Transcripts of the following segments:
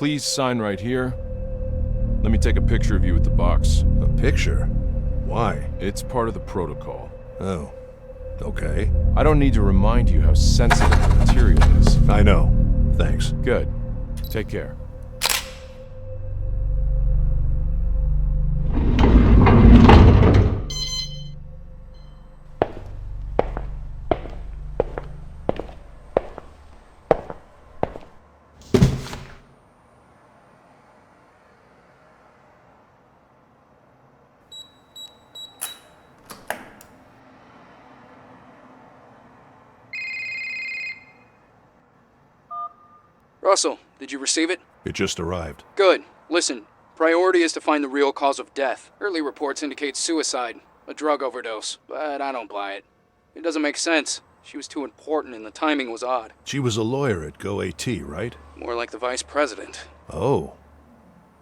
Please sign right here. Let me take a picture of you with the box. A picture? Why? It's part of the protocol. Oh, okay. I don't need to remind you how sensitive the material is. I know. Thanks. Good. Take care. Russell, did you receive it? It just arrived. Good. Listen, priority is to find the real cause of death. Early reports indicate suicide, a drug overdose, but I don't buy it. It doesn't make sense. She was too important and the timing was odd. She was a lawyer at GoAT, right? More like the vice president. Oh.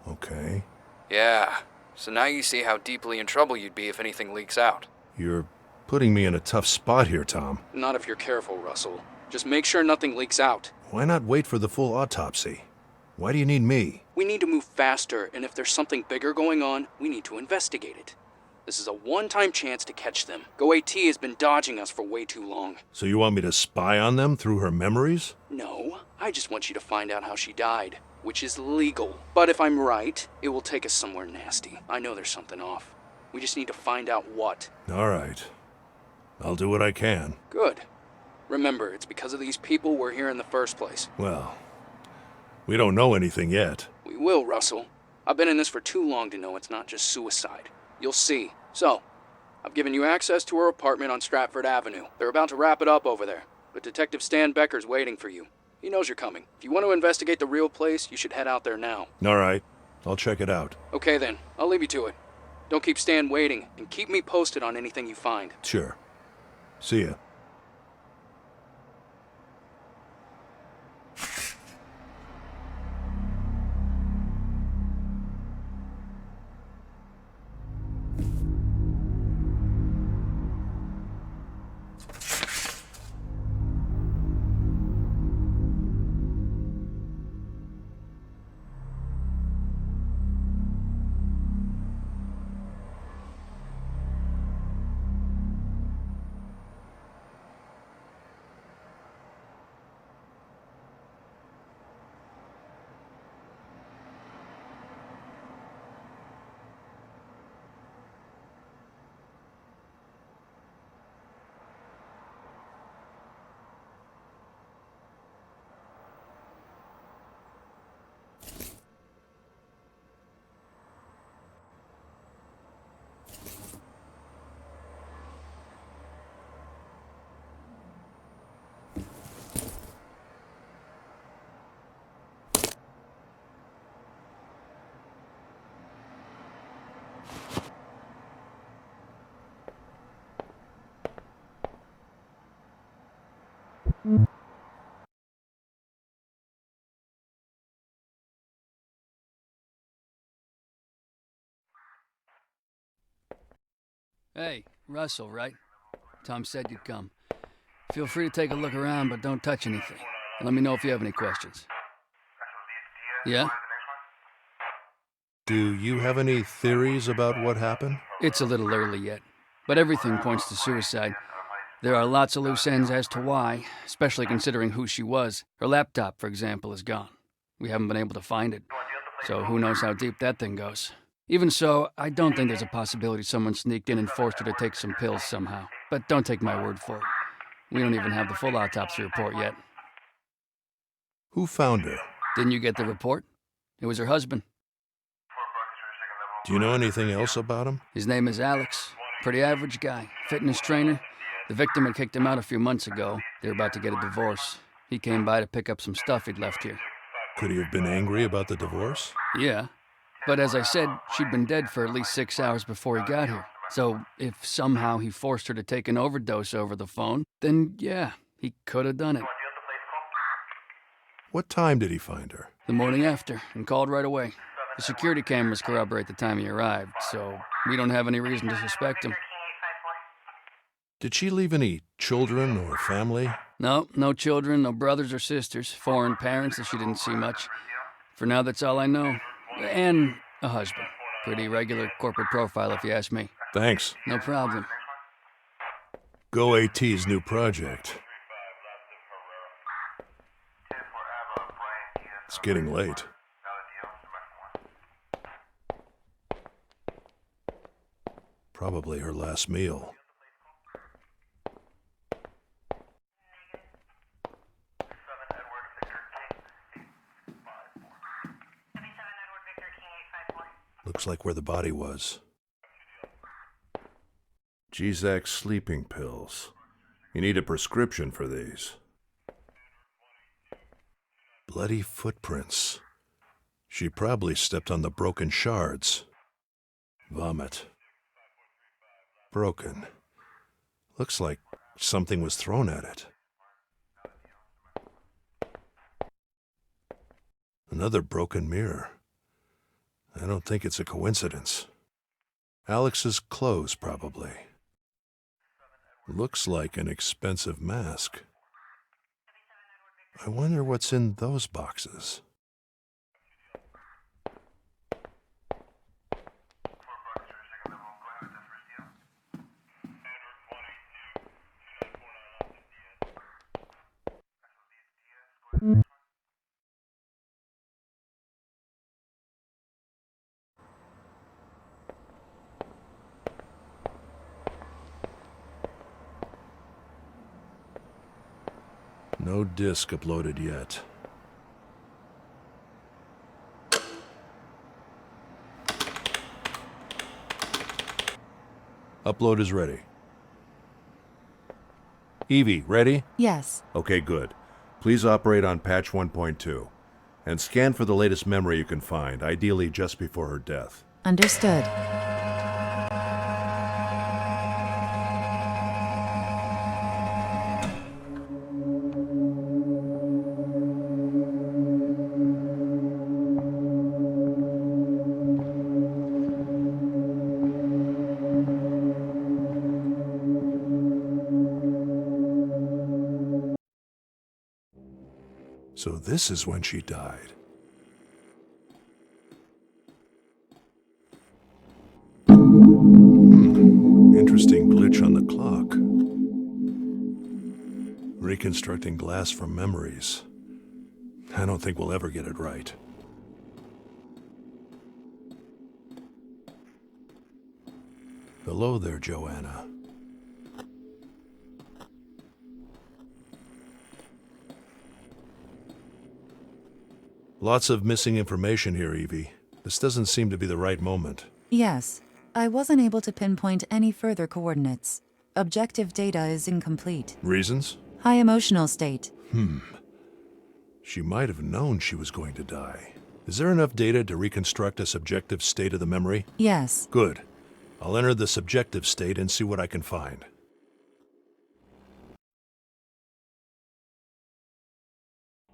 Okay. Yeah. So now you see how deeply in trouble you'd be if anything leaks out. You're putting me in a tough spot here, Tom. Not if you're careful, Russell. Just make sure nothing leaks out. Why not wait for the full autopsy? Why do you need me? We need to move faster, and if there's something bigger going on, we need to investigate it. This is a one-time chance to catch them. GoAT has been dodging us for way too long. So you want me to spy on them through her memories? No, I just want you to find out how she died, which is legal. But if I'm right, it will take us somewhere nasty. I know there's something off. We just need to find out what. All right. I'll do what I can. Good. Remember, it's because of these people we're here in the first place. Well, we don't know anything yet. We will, Russell. I've been in this for too long to know it's not just suicide. You'll see. So, I've given you access to her apartment on Stratford Avenue. They're about to wrap it up over there, but Detective Stan Becker's waiting for you. He knows you're coming. If you want to investigate the real place, you should head out there now. All right. I'll check it out. Okay then, I'll leave you to it. Don't keep Stan waiting, and keep me posted on anything you find. Sure. See ya. Hey, Russell, right? Tom said you'd come. Feel free to take a look around, but don't touch anything. Let me know if you have any questions. Yeah? Do you have any theories about what happened? It's a little early yet, but everything points to suicide. There are lots of loose ends as to why, especially considering who she was. Her laptop, for example, is gone. We haven't been able to find it, so who knows how deep that thing goes. Even so, I don't think there's a possibility someone sneaked in and forced her to take some pills somehow. But don't take my word for it. We don't even have the full autopsy report yet. Who found her? Didn't you get the report? It was her husband. Do you know anything else about him? His name is Alex. Pretty average guy. Fitness trainer. The victim had kicked him out a few months ago. They were about to get a divorce. He came by to pick up some stuff he'd left here. Could he have been angry about the divorce? Yeah. But as I said, she'd been dead for at least 6 hours before he got here. So if somehow he forced her to take an overdose over the phone, then yeah, he could have done it. What time did he find her? The morning after, and called right away. The security cameras corroborate the time he arrived, so we don't have any reason to suspect him. Did she leave any children or family? No children, no brothers or sisters, foreign parents that she didn't see much. For now, that's all I know. And a husband. Pretty regular corporate profile, if you ask me. Thanks. No problem. Go AT's new project. It's getting late. Probably her last meal. Looks like where the body was. G-Zac sleeping pills. You need a prescription for these. Bloody footprints. She probably stepped on the broken shards. Vomit. Broken. Looks like something was thrown at it. Another broken mirror. I don't think it's a coincidence. Alex's clothes, probably. Looks like an expensive mask. I wonder what's in those boxes. No disc uploaded yet. Upload is ready. Evie, ready? Yes. Okay, good. Please operate on patch 1.2 and scan for the latest memory you can find, ideally just before her death. Understood. So this is when she died. Interesting glitch on the clock. Reconstructing glass from memories. I don't think we'll ever get it right. Hello there, Joanna. Lots of missing information here, Evie. This doesn't seem to be the right moment. Yes. I wasn't able to pinpoint any further coordinates. Objective data is incomplete. Reasons? High emotional state. She might have known she was going to die. Is there enough data to reconstruct a subjective state of the memory? Yes. Good. I'll enter the subjective state and see what I can find.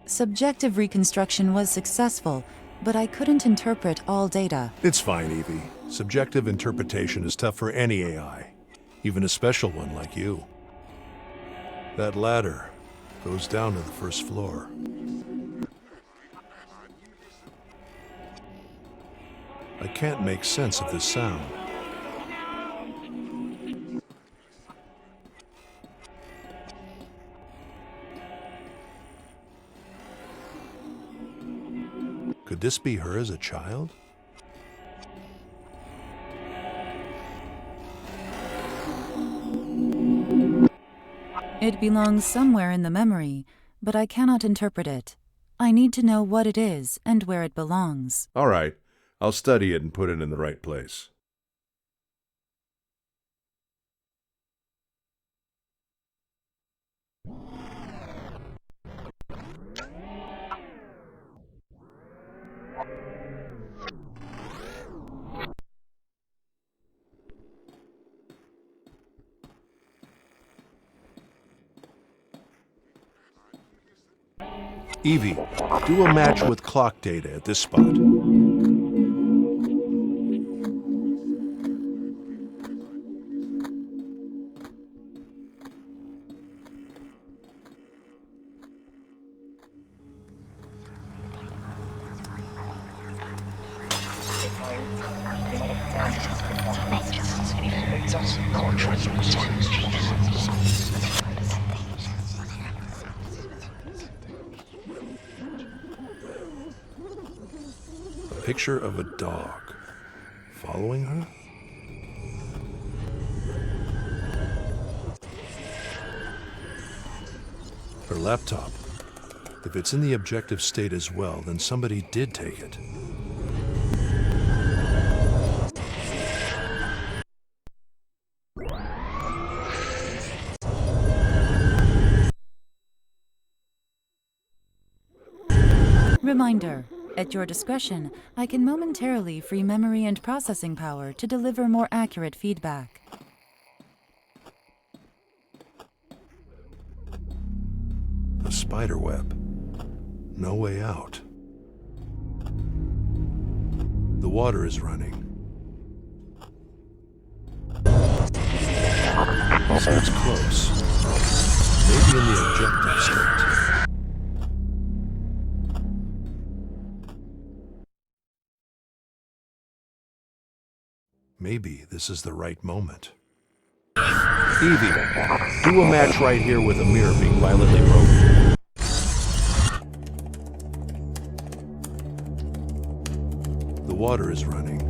Subjective reconstruction was successful, but I couldn't interpret all data. It's fine, Evie. Subjective interpretation is tough for any AI, even a special one like you. That ladder goes down to the first floor. I can't make sense of this sound. Could this be her as a child? It belongs somewhere in the memory, but I cannot interpret it. I need to know what it is and where it belongs. All right. I'll study it and put it in the right place. Evie, do a match with clock data at this spot. A picture of a dog. Following her? Her laptop. If it's in the objective state as well, then somebody did take it. Reminder. At your discretion, I can momentarily free memory and processing power to deliver more accurate feedback. A spider web. No way out. The water is running. So it's close. Maybe in the objective state. Maybe this is the right moment. Evie, do a match right here with a mirror being violently broken. The water is running.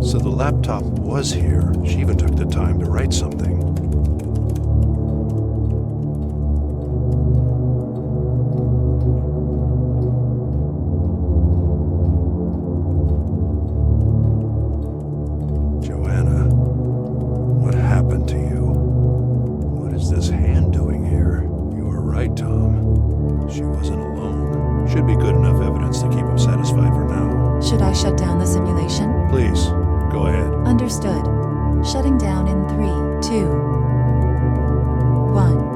So the laptop was here. She even took the time to write something. Joanna, what happened to you? What is this hand doing here? You were right, Tom. She wasn't alone. Should be good enough evidence to keep him satisfied for now. Should I shut down the simulation? Please. Go ahead. Understood. Shutting down in 3, 2, 1.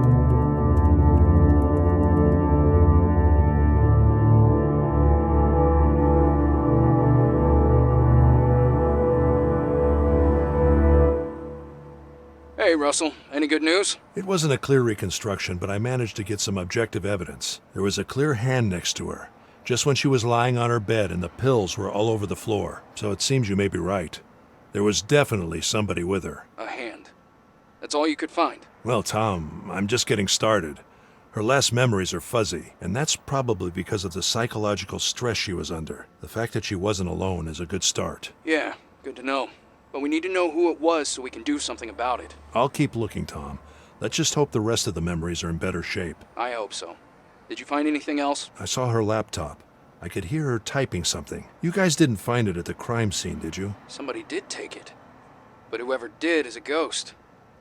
Hey, Russell. Any good news? It wasn't a clear reconstruction, but I managed to get some objective evidence. There was a clear hand next to her, just when she was lying on her bed, and the pills were all over the floor. So it seems you may be right. There was definitely somebody with her. A hand. That's all you could find. Well, Tom, I'm just getting started. Her last memories are fuzzy, and that's probably because of the psychological stress she was under. The fact that she wasn't alone is a good start. Yeah, good to know. But we need to know who it was so we can do something about it. I'll keep looking, Tom. Let's just hope the rest of the memories are in better shape. I hope so. Did you find anything else? I saw her laptop. I could hear her typing something. You guys didn't find it at the crime scene, did you? Somebody did take it. But whoever did is a ghost.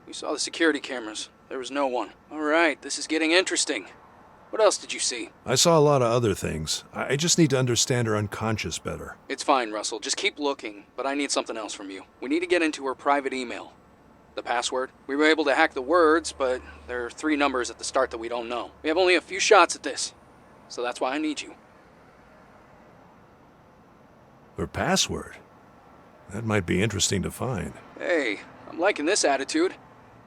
We saw the security cameras. There was no one. All right, this is getting interesting. What else did you see? I saw a lot of other things. I just need to understand her unconscious better. It's fine, Russell. Just keep looking, but I need something else from you. We need to get into her private email. The password. We were able to hack the words, but there are 3 numbers at the start that we don't know. We have only a few shots at this, so that's why I need you. Her password? That might be interesting to find. Hey, I'm liking this attitude.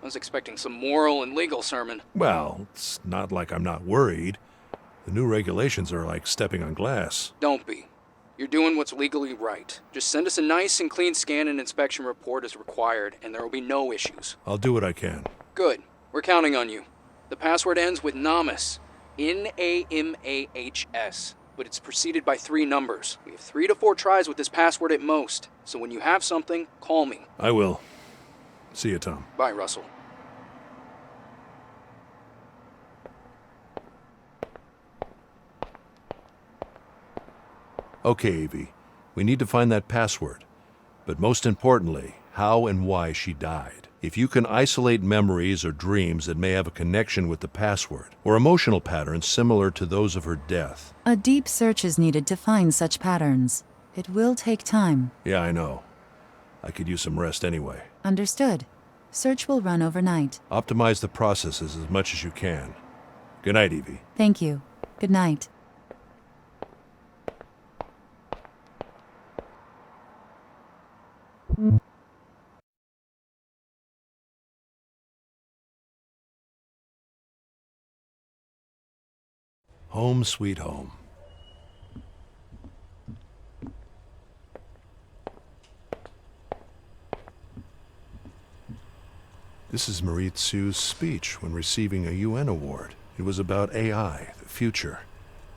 I was expecting some moral and legal sermon. Well, it's not like I'm not worried. The new regulations are like stepping on glass. Don't be. You're doing what's legally right. Just send us a nice and clean scan and inspection report as required, and there will be no issues. I'll do what I can. Good. We're counting on you. The password ends with Namas. N-A-M-A-H-S. But it's preceded by 3 numbers. We have 3 to 4 tries with this password at most. So when you have something, call me. I will. See you, Tom. Bye, Russell. Okay, Evie. We need to find that password. But most importantly, how and why she died. If you can isolate memories or dreams that may have a connection with the password, or emotional patterns similar to those of her death. A deep search is needed to find such patterns. It will take time. Yeah, I know. I could use some rest anyway. Understood. Search will run overnight. Optimize the processes as much as you can. Good night, Evie. Thank you. Good night. Home sweet home. This is Marie Tsu's speech when receiving a UN award. It was about AI, the future,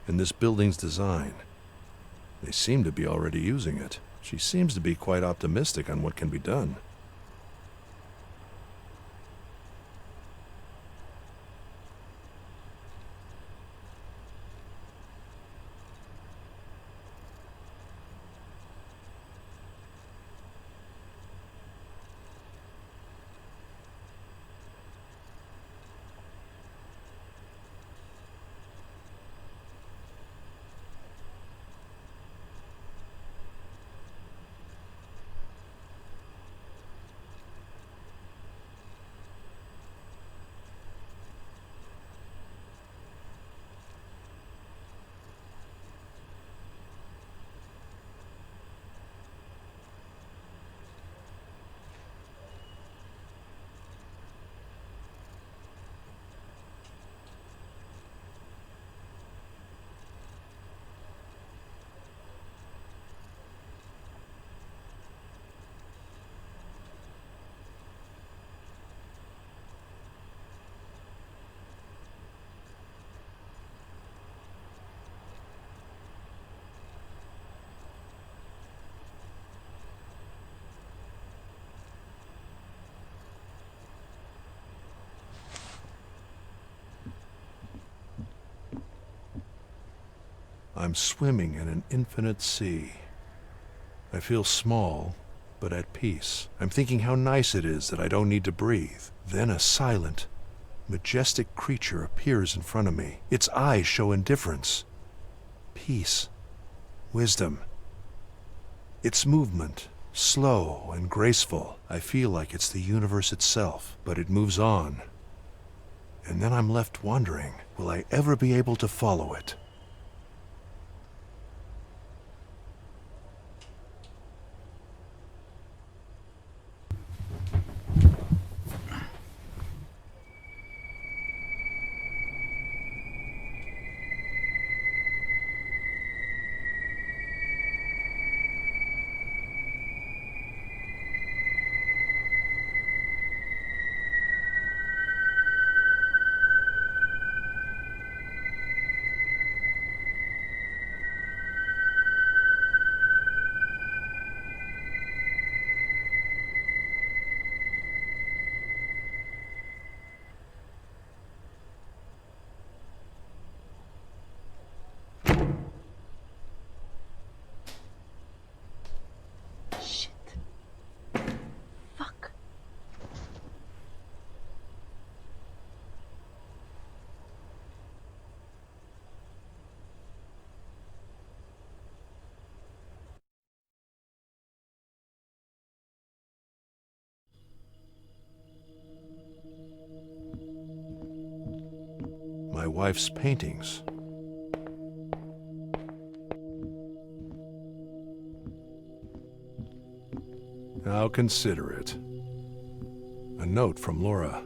and this building's design. They seem to be already using it. She seems to be quite optimistic on what can be done. I'm swimming in an infinite sea. I feel small, but at peace. I'm thinking how nice it is that I don't need to breathe. Then a silent, majestic creature appears in front of me. Its eyes show indifference, peace, wisdom. Its movement, slow and graceful. I feel like it's the universe itself, but it moves on. And then I'm left wondering, will I ever be able to follow it? My wife's paintings. How considerate. A note from Laura.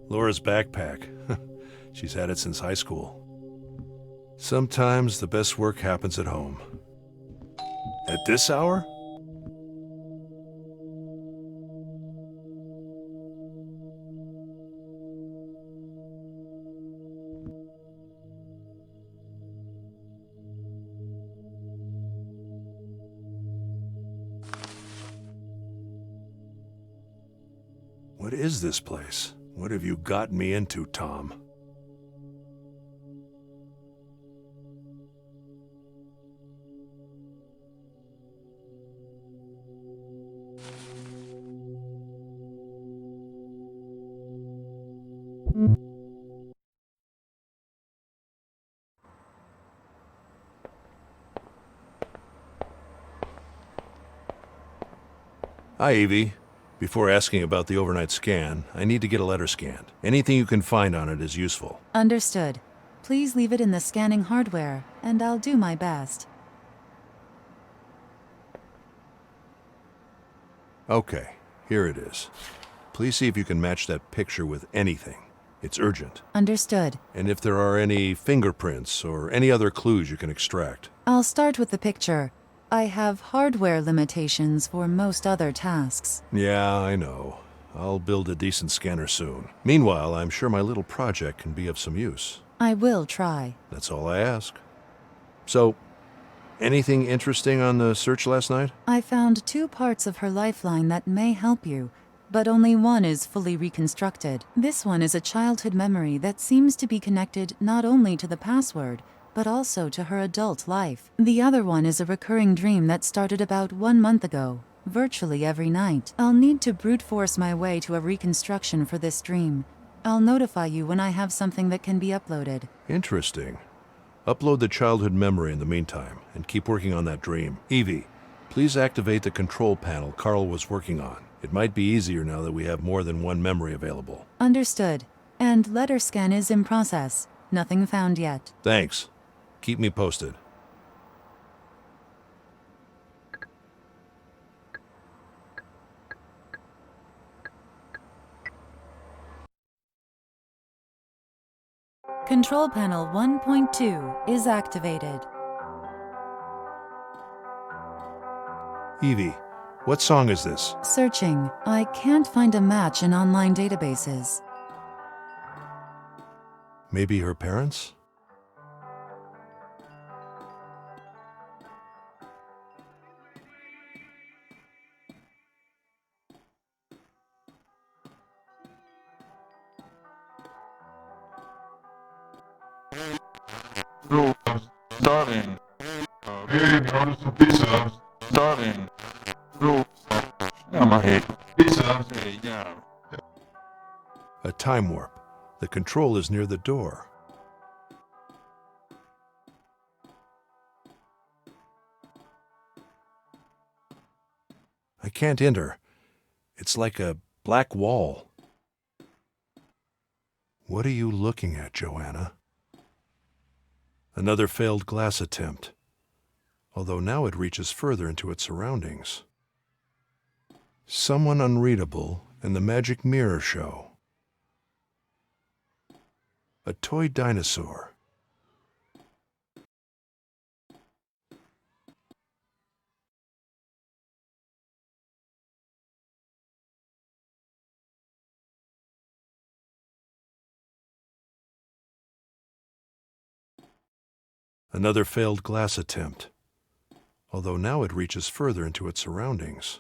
Laura's backpack. She's had it since high school. Sometimes the best work happens at home. At this hour? What is this place? What have you gotten me into, Tom? Hi, Evie. Before asking about the overnight scan, I need to get a letter scanned. Anything you can find on it is useful. Understood. Please leave it in the scanning hardware, and I'll do my best. Okay, here it is. Please see if you can match that picture with anything. It's urgent. Understood. And if there are any fingerprints or any other clues you can extract. I'll start with the picture. I have hardware limitations for most other tasks. Yeah, I know. I'll build a decent scanner soon. Meanwhile, I'm sure my little project can be of some use. I will try. That's all I ask. So, anything interesting on the search last night? I found 2 parts of her lifeline that may help you, but only one is fully reconstructed. This one is a childhood memory that seems to be connected not only to the password, but also to her adult life. The other one is a recurring dream that started about 1 month ago, virtually every night. I'll need to brute force my way to a reconstruction for this dream. I'll notify you when I have something that can be uploaded. Interesting. Upload the childhood memory in the meantime, and keep working on that dream. Evie, please activate the control panel Carl was working on. It might be easier now that we have more than one memory available. Understood. And letter scan is in process. Nothing found yet. Thanks. Keep me posted. Control panel 1.2 is activated. Evie, what song is this? Searching. I can't find a match in online databases. Maybe her parents? Starving. Hey, order some pizza. Starving. I'm hate pizza. Hey, yeah. A time warp. The control is near the door. I can't enter. It's like a black wall. What are you looking at, Joanna? Another failed glass attempt, although now it reaches further into its surroundings. Someone unreadable and the magic mirror show. A toy dinosaur. Another failed glass attempt, although now it reaches further into its surroundings.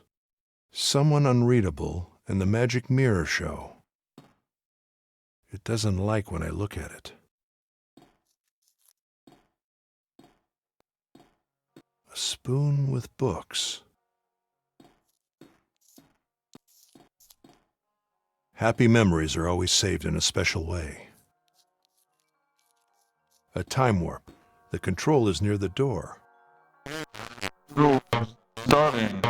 Someone unreadable and the magic mirror show. It doesn't like when I look at it. A spoon with books. Happy memories are always saved in a special way. A time warp. The control is near the door. Starving.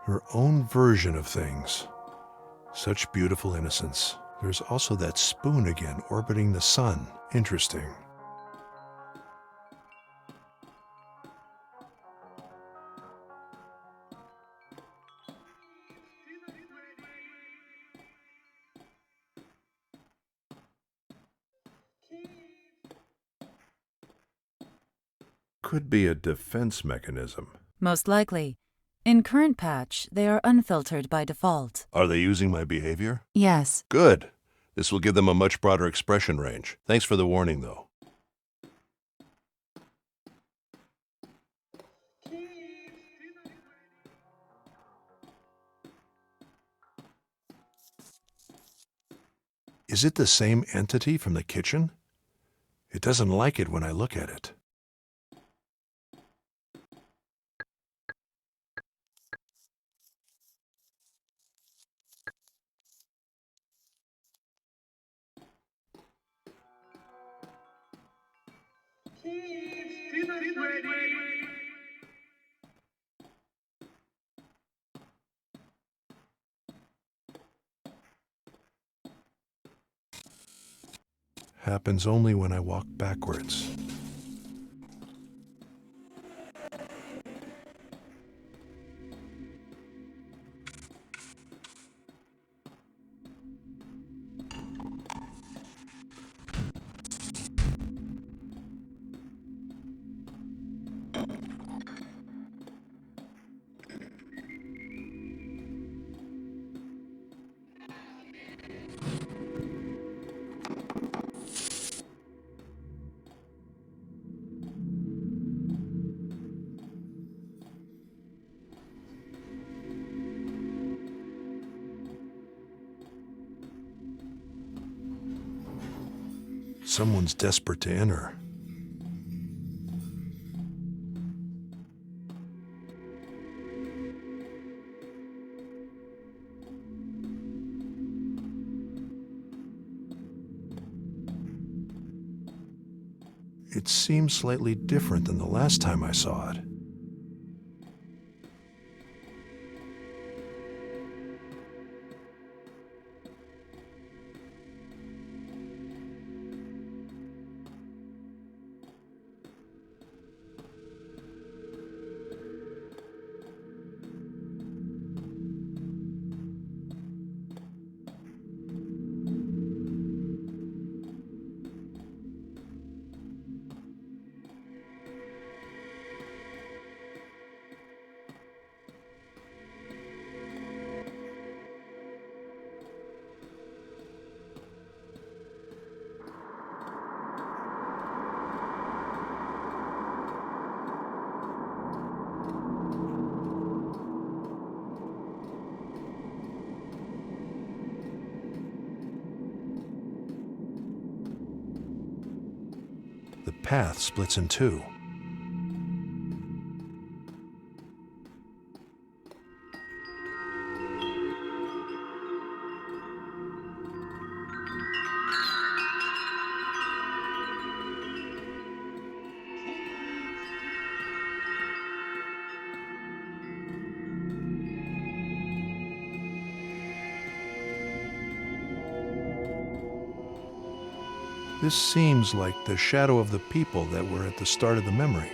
Her own version of things. Such beautiful innocence. There's also that spoon again orbiting the sun. Interesting. Could be a defense mechanism. Most likely. In current patch, they are unfiltered by default. Are they using my behavior? Yes. Good. This will give them a much broader expression range. Thanks for the warning, though. Is it the same entity from the kitchen? It doesn't like it when I look at it. Happens only when I walk backwards. Someone's desperate to enter. It seems slightly different than the last time I saw it. The path splits in two. This seems like the shadow of the people that were at the start of the memory.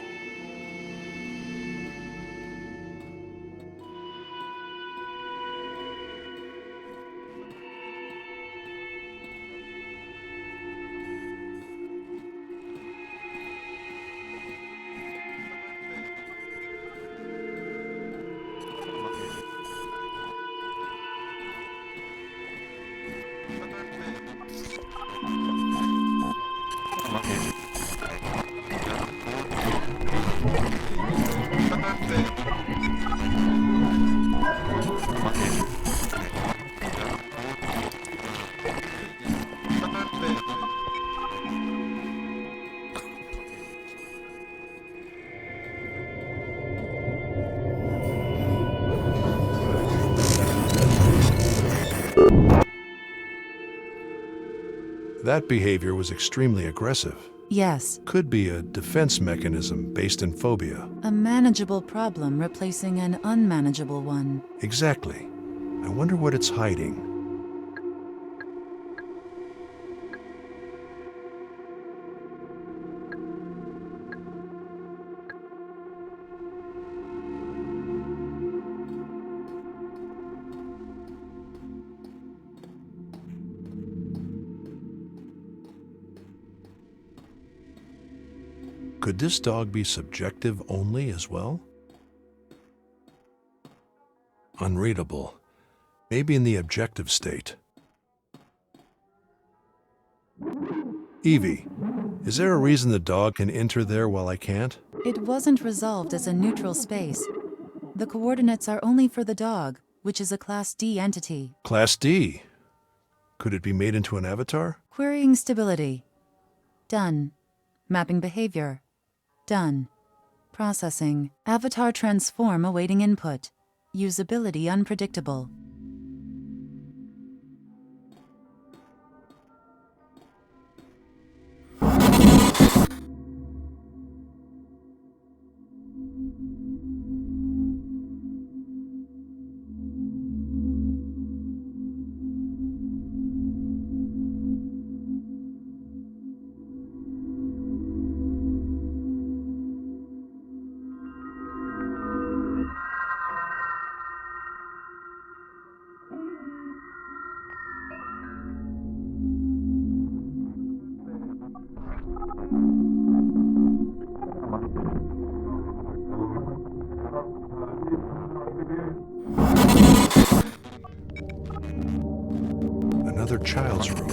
That behavior was extremely aggressive. Yes. Could be a defense mechanism based in phobia. A manageable problem replacing an unmanageable one. Exactly. I wonder what it's hiding. Could this dog be subjective only as well? Unreadable. Maybe in the objective state. Evie, is there a reason the dog can enter there while I can't? It wasn't resolved as a neutral space. The coordinates are only for the dog, which is a Class D entity. Class D. Could it be made into an avatar? Querying stability. Done. Mapping behavior. Done. Processing. Avatar transform awaiting input. Usability unpredictable. Another child's room.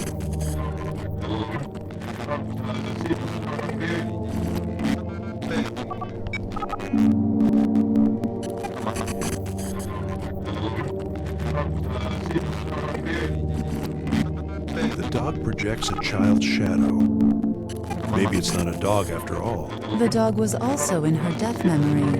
The dog projects a child's shadow. Maybe it's not a dog after all. The dog was also in her death memory,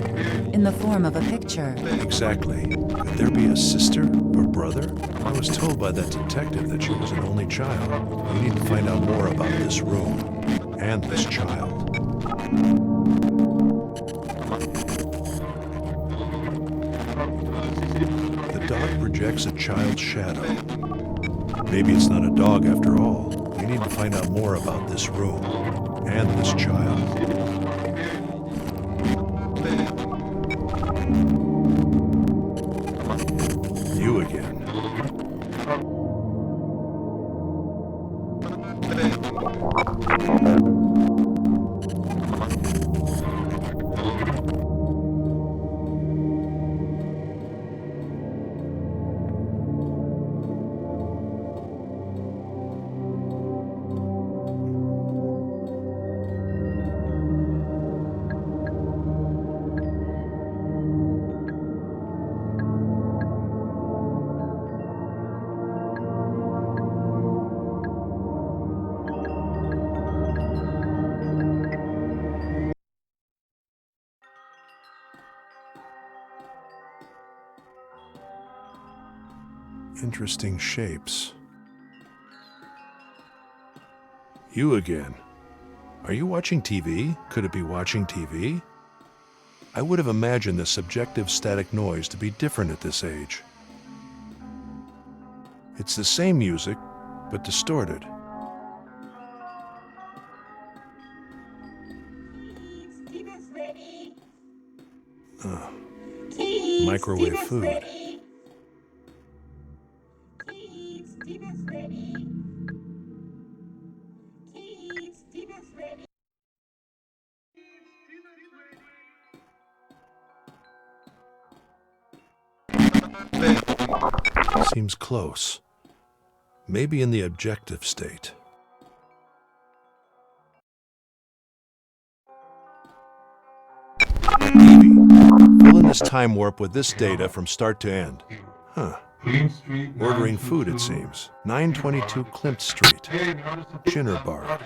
in the form of a picture. Exactly. Could there be a sister or brother? I was told by that detective that she was an only child. We need to find out more about this room and this child. The dog projects a child's shadow. Maybe it's not a dog after all. We need to find out more about this room and this child. You again. Interesting shapes. You again. Are you watching TV? Could it be watching TV? I would have imagined the subjective static noise to be different at this age. It's the same music, but distorted. Microwave food. Seems close. Maybe in the objective state. Evie, fill in this time warp with this data from start to end. Huh. Ordering food, it seems. 922 Klimt Street. Chinner Bar.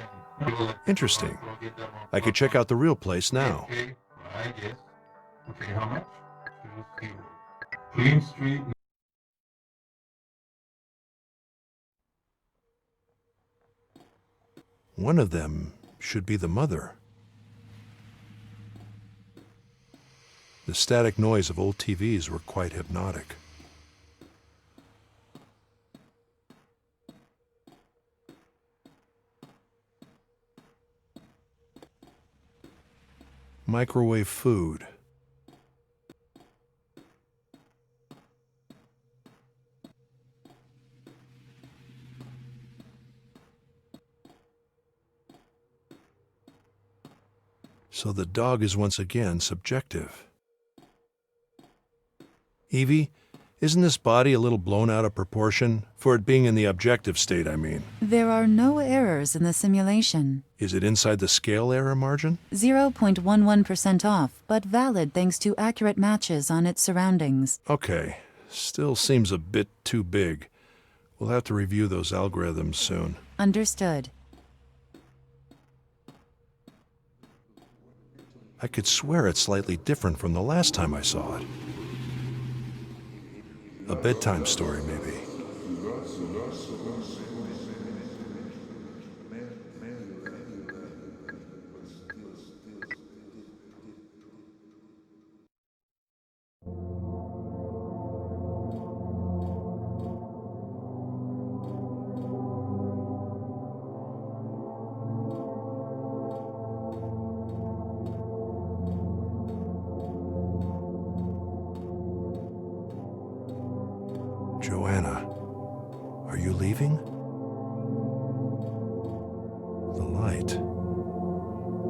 Interesting. I could check out the real place now. Okay, how much? Klimt Street. One of them should be the mother. The static noise of old TVs were quite hypnotic. Microwave food. So the dog is once again subjective. Evie, isn't this body a little blown out of proportion? For it being in the objective state, I mean. There are no errors in the simulation. Is it inside the scale error margin? 0.11% off, but valid thanks to accurate matches on its surroundings. Okay. Still seems a bit too big. We'll have to review those algorithms soon. Understood. I could swear it's slightly different from the last time I saw it. A bedtime story, maybe. Joanna, are you leaving? The light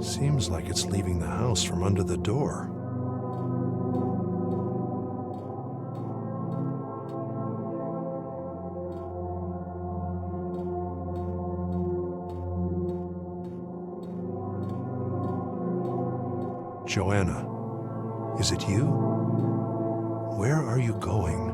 seems like it's leaving the house from under the door. Joanna, is it you? Where are you going?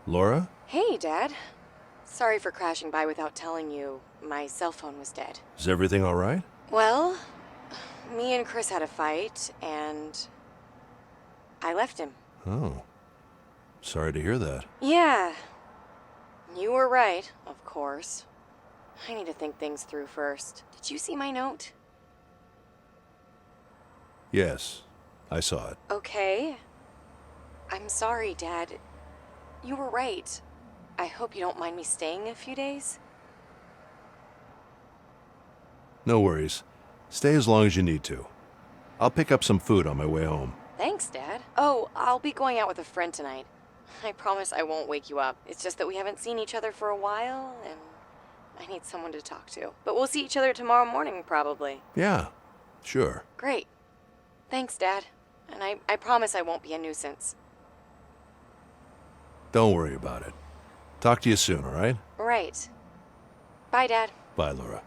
Laura? Hey, Dad. Sorry for crashing by without telling you. My cell phone was dead. Is everything all right? Well, me and Chris had a fight, and I left him. Oh. Sorry to hear that. Yeah. You were right, of course. I need to think things through first. Did you see my note? Yes, I saw it. Okay. I'm sorry, Dad. You were right. I hope you don't mind me staying a few days. No worries. Stay as long as you need to. I'll pick up some food on my way home. Thanks, Dad. Oh, I'll be going out with a friend tonight. I promise I won't wake you up. It's just that we haven't seen each other for a while, and I need someone to talk to. But we'll see each other tomorrow morning, probably. Yeah, sure. Great. Thanks, Dad. And I promise I won't be a nuisance. Don't worry about it. Talk to you soon, all right? Right. Bye, Dad. Bye, Laura.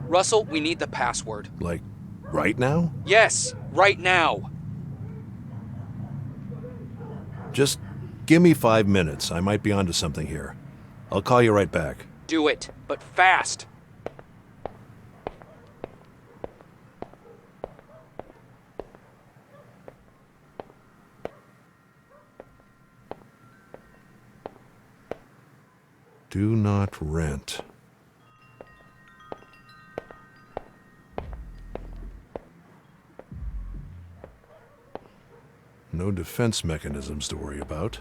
Russell, we need the password. Like, right now? Yes, right now. Just give me 5 minutes. I might be onto something here. I'll call you right back. Do it, but fast. Do not rent. No defense mechanisms to worry about.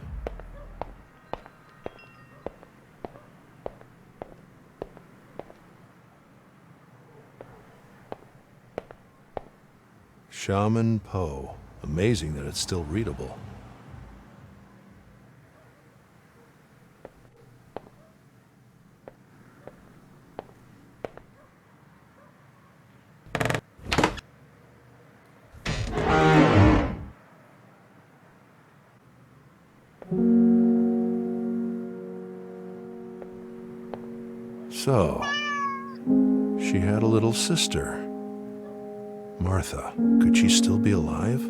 Shaman Poe. Amazing that it's still readable. So, she had a little sister. Martha, could she still be alive?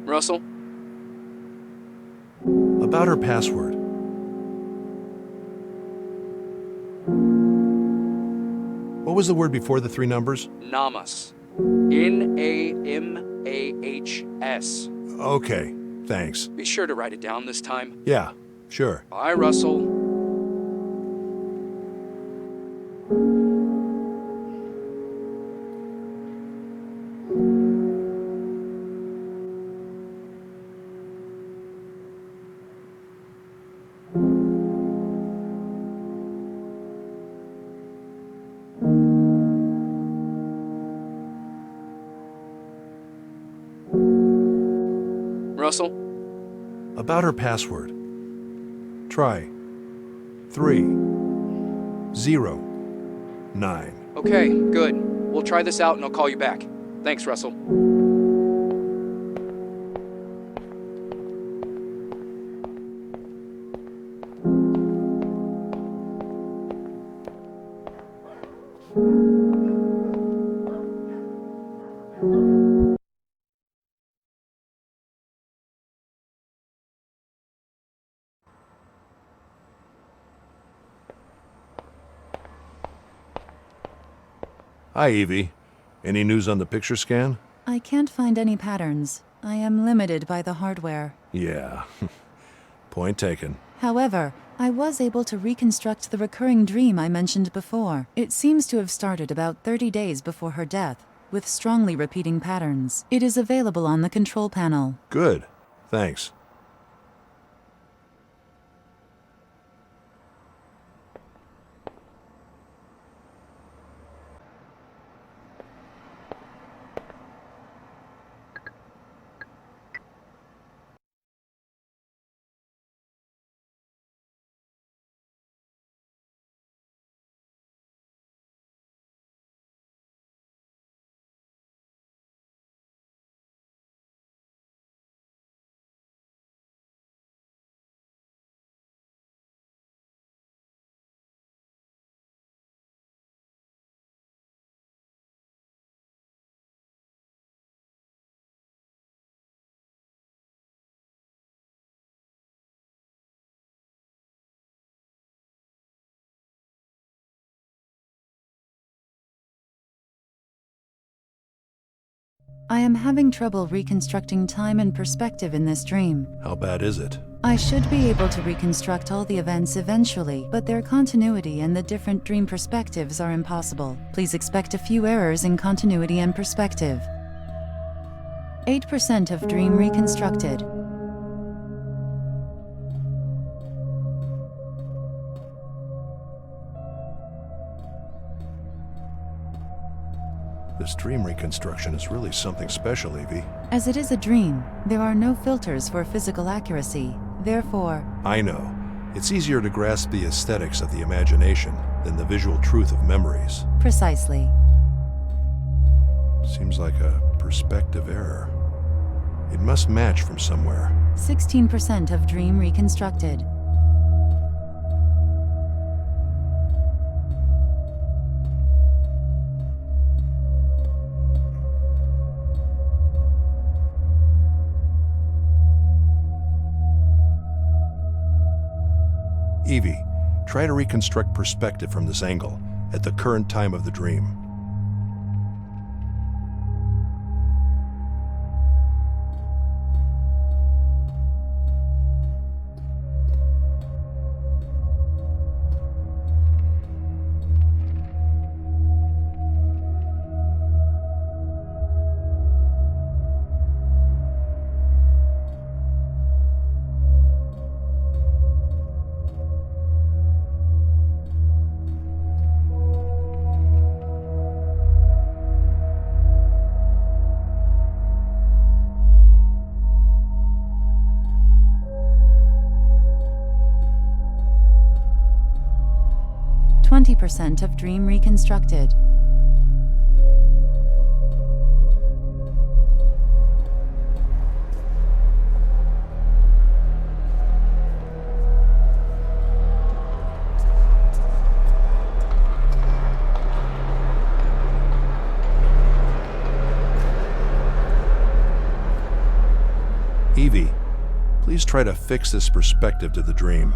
Russell? About her password. What was the word before the 3 numbers? Namas. N-A-M-A-H-S. Okay, thanks. Be sure to write it down this time. Yeah, sure. Bye, Russell. Russell? About her password. Try 309. Okay, good. We'll try this out and I'll call you back. Thanks, Russell. Hi, Evie. Any news on the picture scan? I can't find any patterns. I am limited by the hardware. Yeah. Point taken. However, I was able to reconstruct the recurring dream I mentioned before. It seems to have started about 30 days before her death, with strongly repeating patterns. It is available on the control panel. Good. Thanks. I am having trouble reconstructing time and perspective in this dream. How bad is it? I should be able to reconstruct all the events eventually, but their continuity and the different dream perspectives are impossible. Please expect a few errors in continuity and perspective. 8% of dream reconstructed. This dream reconstruction is really something special, Evie. As it is a dream, there are no filters for physical accuracy. Therefore, I know. It's easier to grasp the aesthetics of the imagination than the visual truth of memories. precisely. Seems like a perspective error. It must match from somewhere. 16% of dream reconstructed. Evie, try to reconstruct perspective from this angle at the current time of the dream. 20% of dream reconstructed. Evie, please try to fix this perspective to the dream.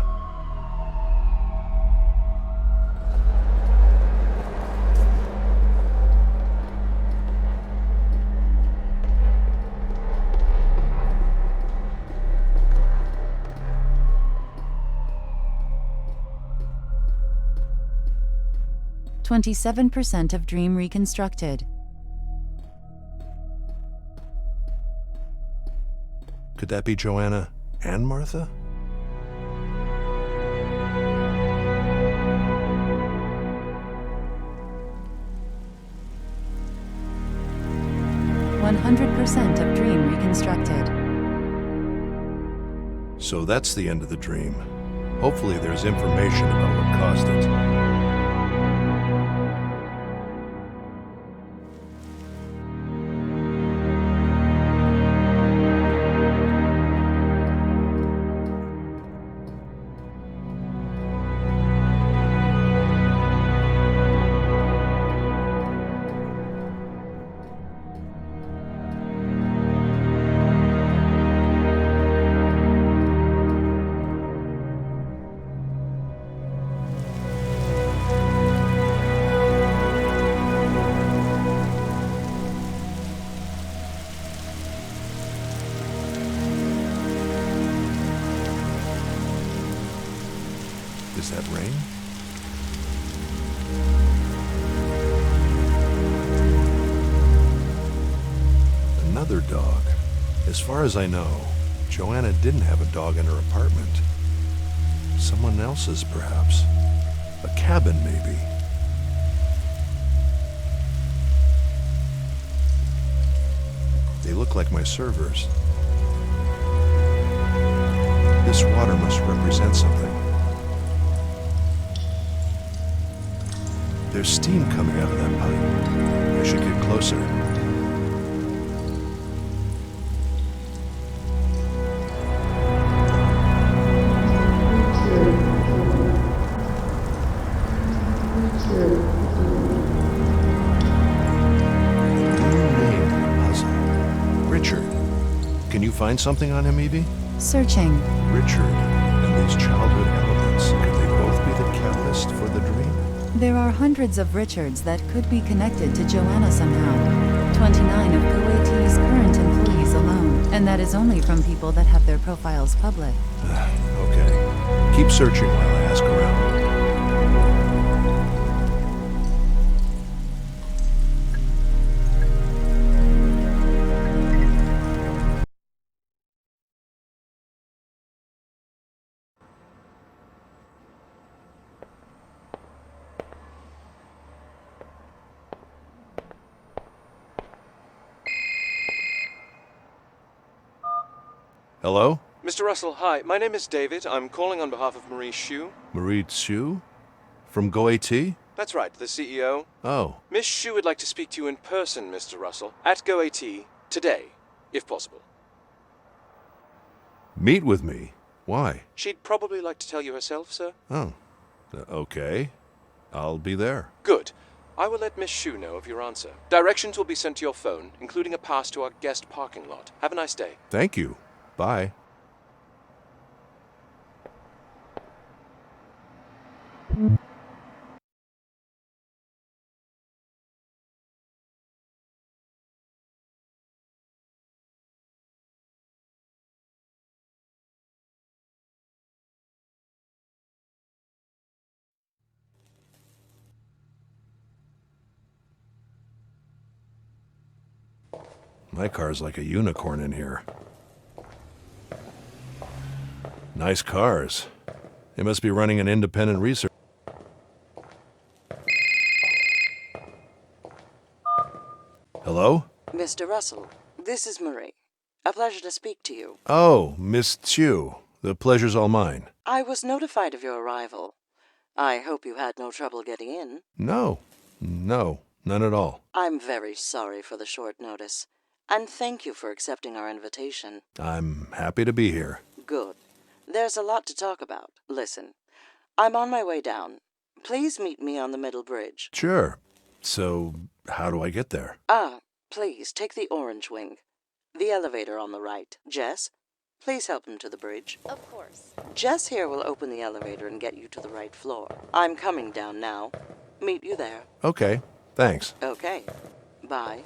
%27 of dream reconstructed. Could that be Joanna and Martha? %100 of dream reconstructed. So that's the end of the dream. Hopefully there's information about what caused it. Is that rain? Another dog. As far as I know, Joanna didn't have a dog in her apartment. Someone else's, perhaps. A cabin, maybe. They look like my servers. This water must represent something. There's steam coming out of that pipe. I should get closer. Can you find something on him, Evie? Searching. Richard and these childhood elements, could they both be the catalyst for the dream? There are hundreds of Richards that could be connected to Joanna somehow. 29 of GoAT's current employees alone, and that is only from people that have their profiles public. Okay. Keep searching while I ask around. Hello? Mr. Russell, hi. My name is David. I'm calling on behalf of Marie Xu. Marie Xu? From GoAT? That's right, the CEO. Oh. Miss Xu would like to speak to you in person, Mr. Russell, at GoAT today, if possible. Meet with me? Why? She'd probably like to tell you herself, sir. Oh. Okay. I'll be there. Good. I will let Miss Xu know of your answer. Directions will be sent to your phone, including a pass to our guest parking lot. Have a nice day. Thank you. Bye. My car's like a unicorn in here. Nice cars. They must be running an independent research. Hello? Mr. Russell, this is Marie. A pleasure to speak to you. Oh, Miss Chu. The pleasure's all mine. I was notified of your arrival. I hope you had no trouble getting in. No, none at all. I'm very sorry for the short notice, and thank you for accepting our invitation. I'm happy to be here. Good. There's a lot to talk about. Listen, I'm on my way down. Please meet me on the middle bridge. Sure. So, how do I get there? Please take the orange wing. The elevator on the right. Jess, please help him to the bridge. Of course. Jess here will open the elevator and get you to the right floor. I'm coming down now. Meet you there. Okay, thanks. Okay. Bye.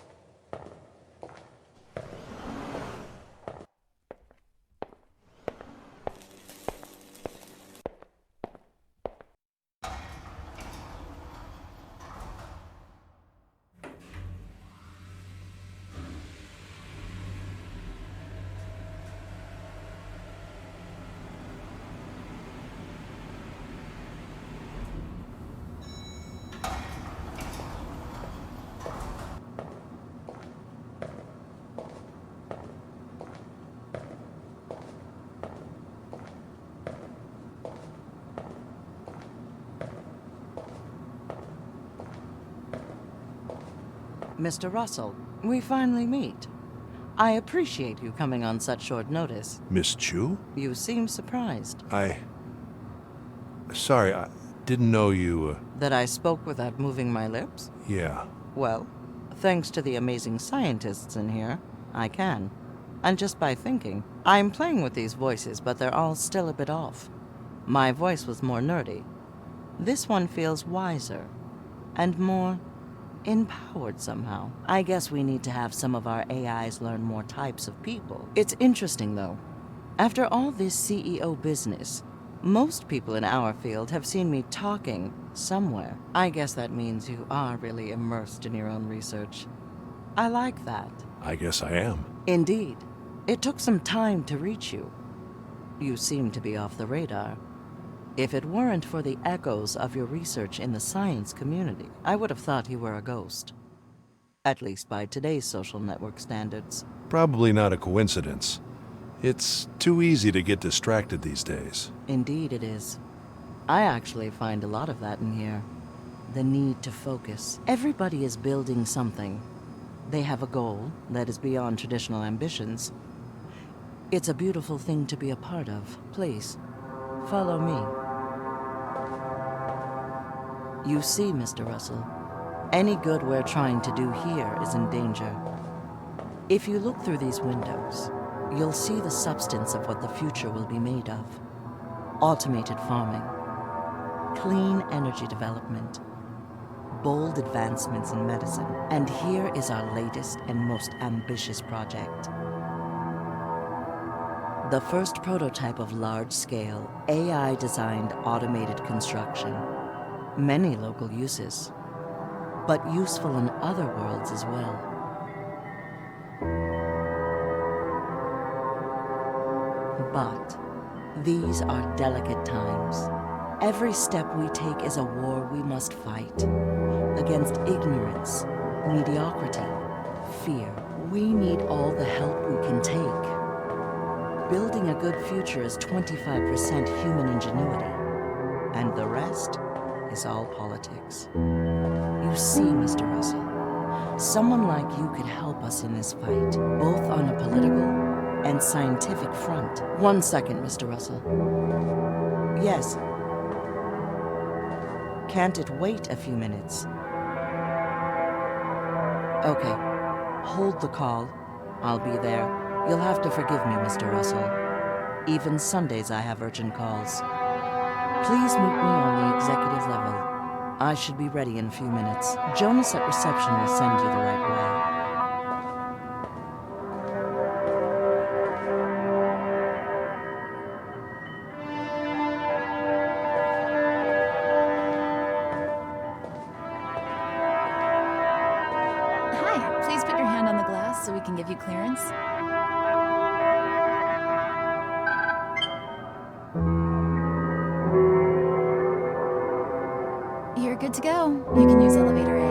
Mr. Russell, we finally meet. I appreciate you coming on such short notice. Miss Chu? You seem surprised. Sorry, I didn't know you, That I spoke without moving my lips? Yeah. Well, thanks to the amazing scientists in here, I can. And just by thinking, I'm playing with these voices, but they're all still a bit off. My voice was more nerdy. This one feels wiser and more empowered somehow. I guess we need to have some of our AIs learn more types of people. It's interesting, though. After all this CEO business, most people in our field have seen me talking somewhere. I guess that means you are really immersed in your own research. I like that. I guess I am. Indeed. It took some time to reach you. You seem to be off the radar. If it weren't for the echoes of your research in the science community, I would have thought you were a ghost. At least by today's social network standards. Probably not a coincidence. It's too easy to get distracted these days. Indeed it is. I actually find a lot of that in here. The need to focus. Everybody is building something. They have a goal that is beyond traditional ambitions. It's a beautiful thing to be a part of. Please, follow me. You see, Mr. Russell, any good we're trying to do here is in danger. If you look through these windows, you'll see the substance of what the future will be made of. Automated farming, clean energy development, bold advancements in medicine. And here is our latest and most ambitious project. The first prototype of large-scale, AI-designed automated construction. Many local uses, but useful in other worlds as well. But these are delicate times. Every step we take is a war we must fight. Against ignorance, mediocrity, fear. We need all the help we can take. Building a good future is 25% human ingenuity, and the rest is all politics. You see, Mr. Russell, someone like you could help us in this fight, both on a political and scientific front. 1 second, Mr. Russell. Yes. Can't it wait a few minutes? Okay. Hold the call. I'll be there. You'll have to forgive me, Mr. Russell. Even Sundays I have urgent calls. Please meet me on the executive level. I should be ready in a few minutes. Jonas at reception will send you the right way. Hi, please put your hand on the glass so we can give you clearance. You're good to go. You can use elevator A.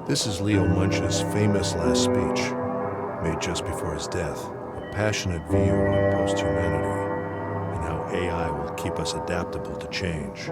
This is Leo Munch's famous last speech, made just before his death. A passionate view on post-humanity and how how AI will keep us adaptable to change.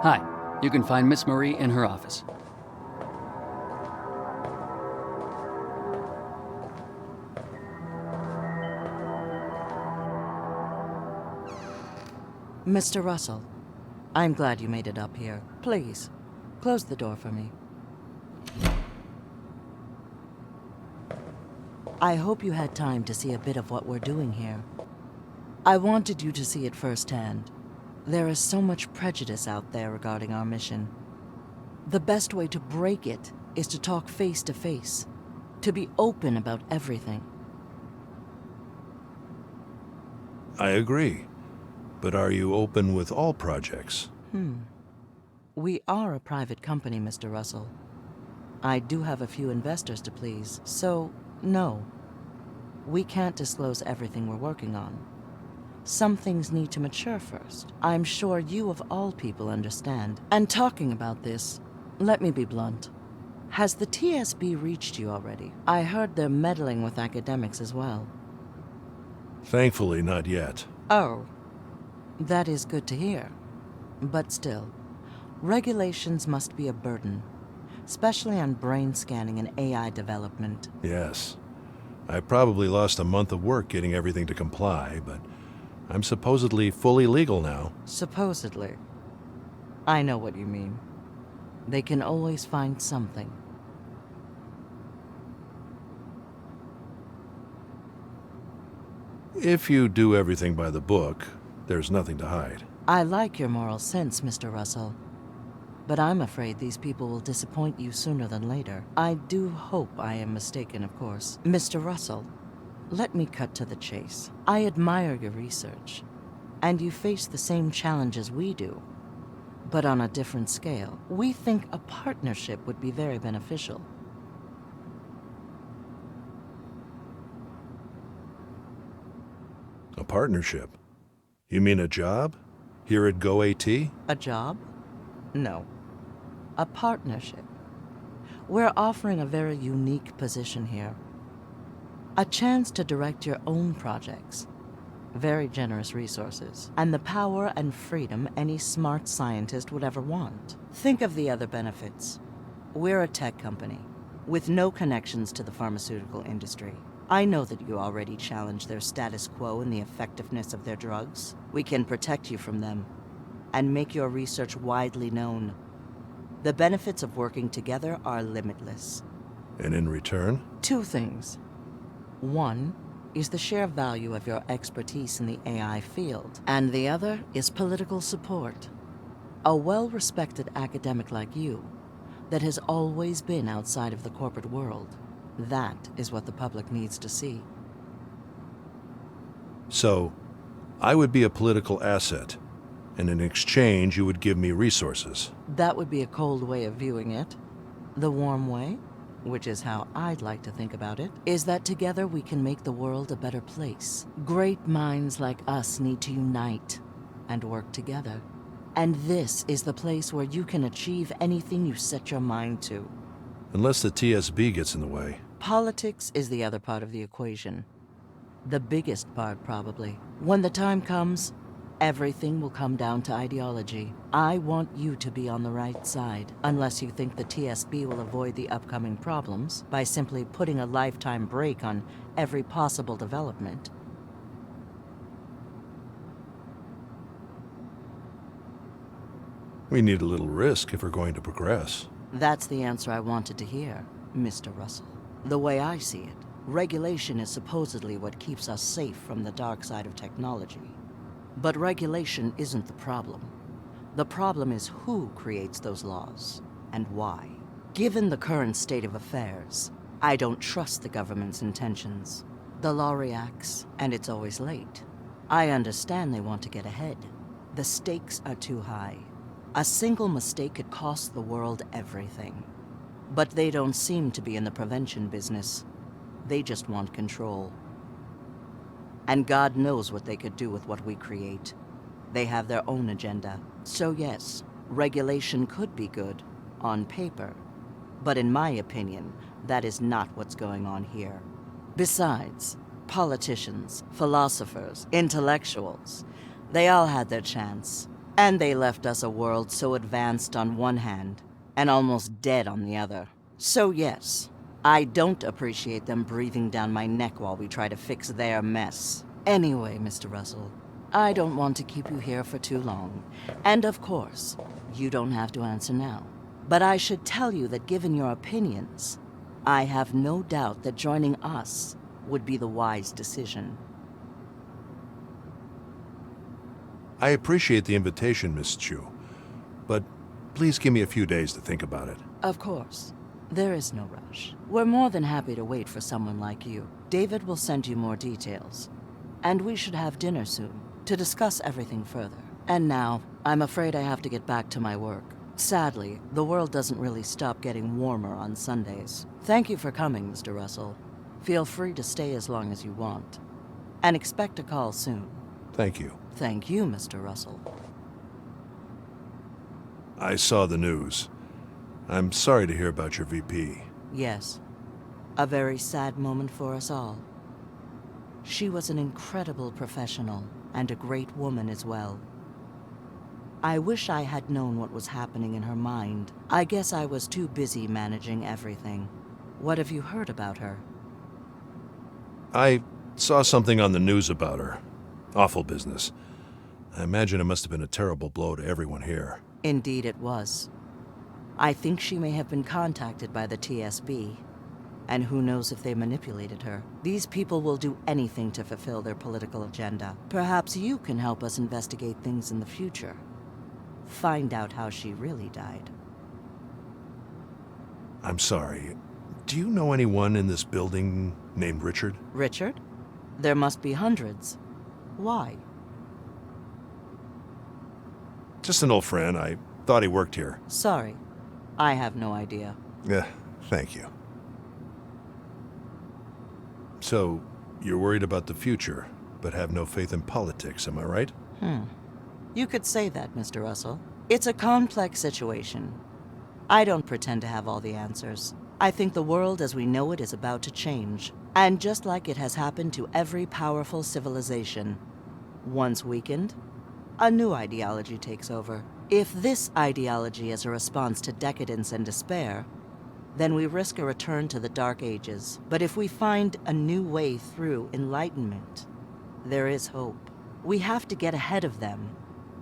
Hi, you can find Miss Marie in her office. Mr. Russell, I'm glad you made it up here. Please, close the door for me. I hope you had time to see a bit of what we're doing here. I wanted you to see it firsthand. There is so much prejudice out there regarding our mission. The best way to break it is to talk face to face, to be open about everything. I agree. But are you open with all projects? We are a private company, Mr. Russell. I do have a few investors to please, so no. We can't disclose everything we're working on. Some things need to mature first. I'm sure you of all people understand. And talking about this, let me be blunt. Has the TSB reached you already? I heard they're meddling with academics as well. Thankfully, not yet. Oh, that is good to hear. But still, regulations must be a burden, especially on brain scanning and AI development. Yes. I probably lost a month of work getting everything to comply, but I'm supposedly fully legal now. Supposedly. I know what you mean. They can always find something. If you do everything by the book, there's nothing to hide. I like your moral sense, Mr. Russell. But I'm afraid these people will disappoint you sooner than later. I do hope I am mistaken, of course. Mr. Russell, let me cut to the chase. I admire your research, and you face the same challenges we do, but on a different scale. We think a partnership would be very beneficial. A partnership? You mean a job? Here at GoAT? A job? No. A partnership. We're offering a very unique position here. A chance to direct your own projects. Very generous resources. And the power and freedom any smart scientist would ever want. Think of the other benefits. We're a tech company, with no connections to the pharmaceutical industry. I know that you already challenge their status quo and the effectiveness of their drugs. We can protect you from them, and make your research widely known. The benefits of working together are limitless. And in return? Two things. One is the sheer value of your expertise in the AI field, and the other is political support. A well-respected academic like you that has always been outside of the corporate world. That is what the public needs to see. So, I would be a political asset, and in exchange you would give me resources. That would be a cold way of viewing it. The warm way, which is how I'd like to think about it, is that together we can make the world a better place. Great minds like us need to unite and work together. And this is the place where you can achieve anything you set your mind to. Unless the TSB gets in the way. Politics is the other part of the equation. The biggest part, probably. When the time comes, everything will come down to ideology. I want you to be on the right side, unless you think the TSB will avoid the upcoming problems by simply putting a lifetime brake on every possible development. We need a little risk if we're going to progress. That's the answer I wanted to hear, Mr. Russell. The way I see it, Regulation is supposedly what keeps us safe from the dark side of technology. But regulation isn't the problem. The problem is who creates those laws, and why. Given the current state of affairs, I don't trust the government's intentions. The law reacts, and it's always late. I understand they want to get ahead. The stakes are too high. A single mistake could cost the world everything. But they don't seem to be in the prevention business. They just want control. And God knows what they could do with what we create. They have their own agenda. So yes, regulation could be good, on paper. But in my opinion, that is not what's going on here. Besides, politicians, philosophers, intellectuals, they all had their chance. And they left us a world so advanced on one hand, and almost dead on the other. So yes, I don't appreciate them breathing down my neck while we try to fix their mess. Anyway, Mr. Russell, I don't want to keep you here for too long. And of course, you don't have to answer now. But I should tell you that given your opinions, I have no doubt that joining us would be the wise decision. I appreciate the invitation, Miss Chu, but please give me a few days to think about it. Of course. There is no rush. We're more than happy to wait for someone like you. David will send you more details. And we should have dinner soon, to discuss everything further. And now, I'm afraid I have to get back to my work. Sadly, the world doesn't really stop getting warmer on Sundays. Thank you for coming, Mr. Russell. Feel free to stay as long as you want. And expect a call soon. Thank you. Thank you, Mr. Russell. I saw the news. I'm sorry to hear about your VP. Yes. A very sad moment for us all. She was an incredible professional, and a great woman as well. I wish I had known what was happening in her mind. I guess I was too busy managing everything. What have you heard about her? I saw something on the news about her. Awful business. I imagine it must have been a terrible blow to everyone here. Indeed it was. I think she may have been contacted by the TSB. And who knows if they manipulated her. These people will do anything to fulfill their political agenda. Perhaps you can help us investigate things in the future. Find out how she really died. I'm sorry. Do you know anyone in this building named Richard? Richard? There must be hundreds. Why? Just an old friend. I thought he worked here. Sorry. I have no idea. Yeah, thank you. So, you're worried about the future, but have no faith in politics, am I right? You could say that, Mr. Russell. It's a complex situation. I don't pretend to have all the answers. I think the world as we know it is about to change. And just like it has happened to every powerful civilization, once weakened, a new ideology takes over. If this ideology is a response to decadence and despair, then we risk a return to the Dark Ages. But if we find a new way through enlightenment, there is hope. We have to get ahead of them.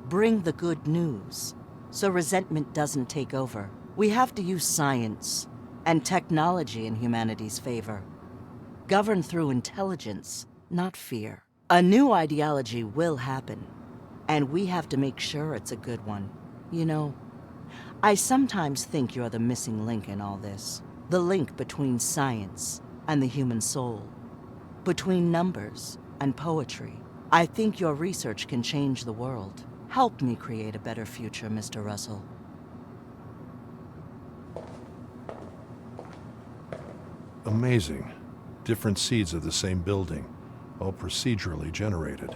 Bring the good news, so resentment doesn't take over. We have to use science and technology in humanity's favor. Govern through intelligence, not fear. A new ideology will happen, and we have to make sure it's a good one. You know, I sometimes think you're the missing link in all this. The link between science and the human soul. Between numbers and poetry. I think your research can change the world. Help me create a better future, Mr. Russell. Amazing. Different seeds of the same building, all procedurally generated.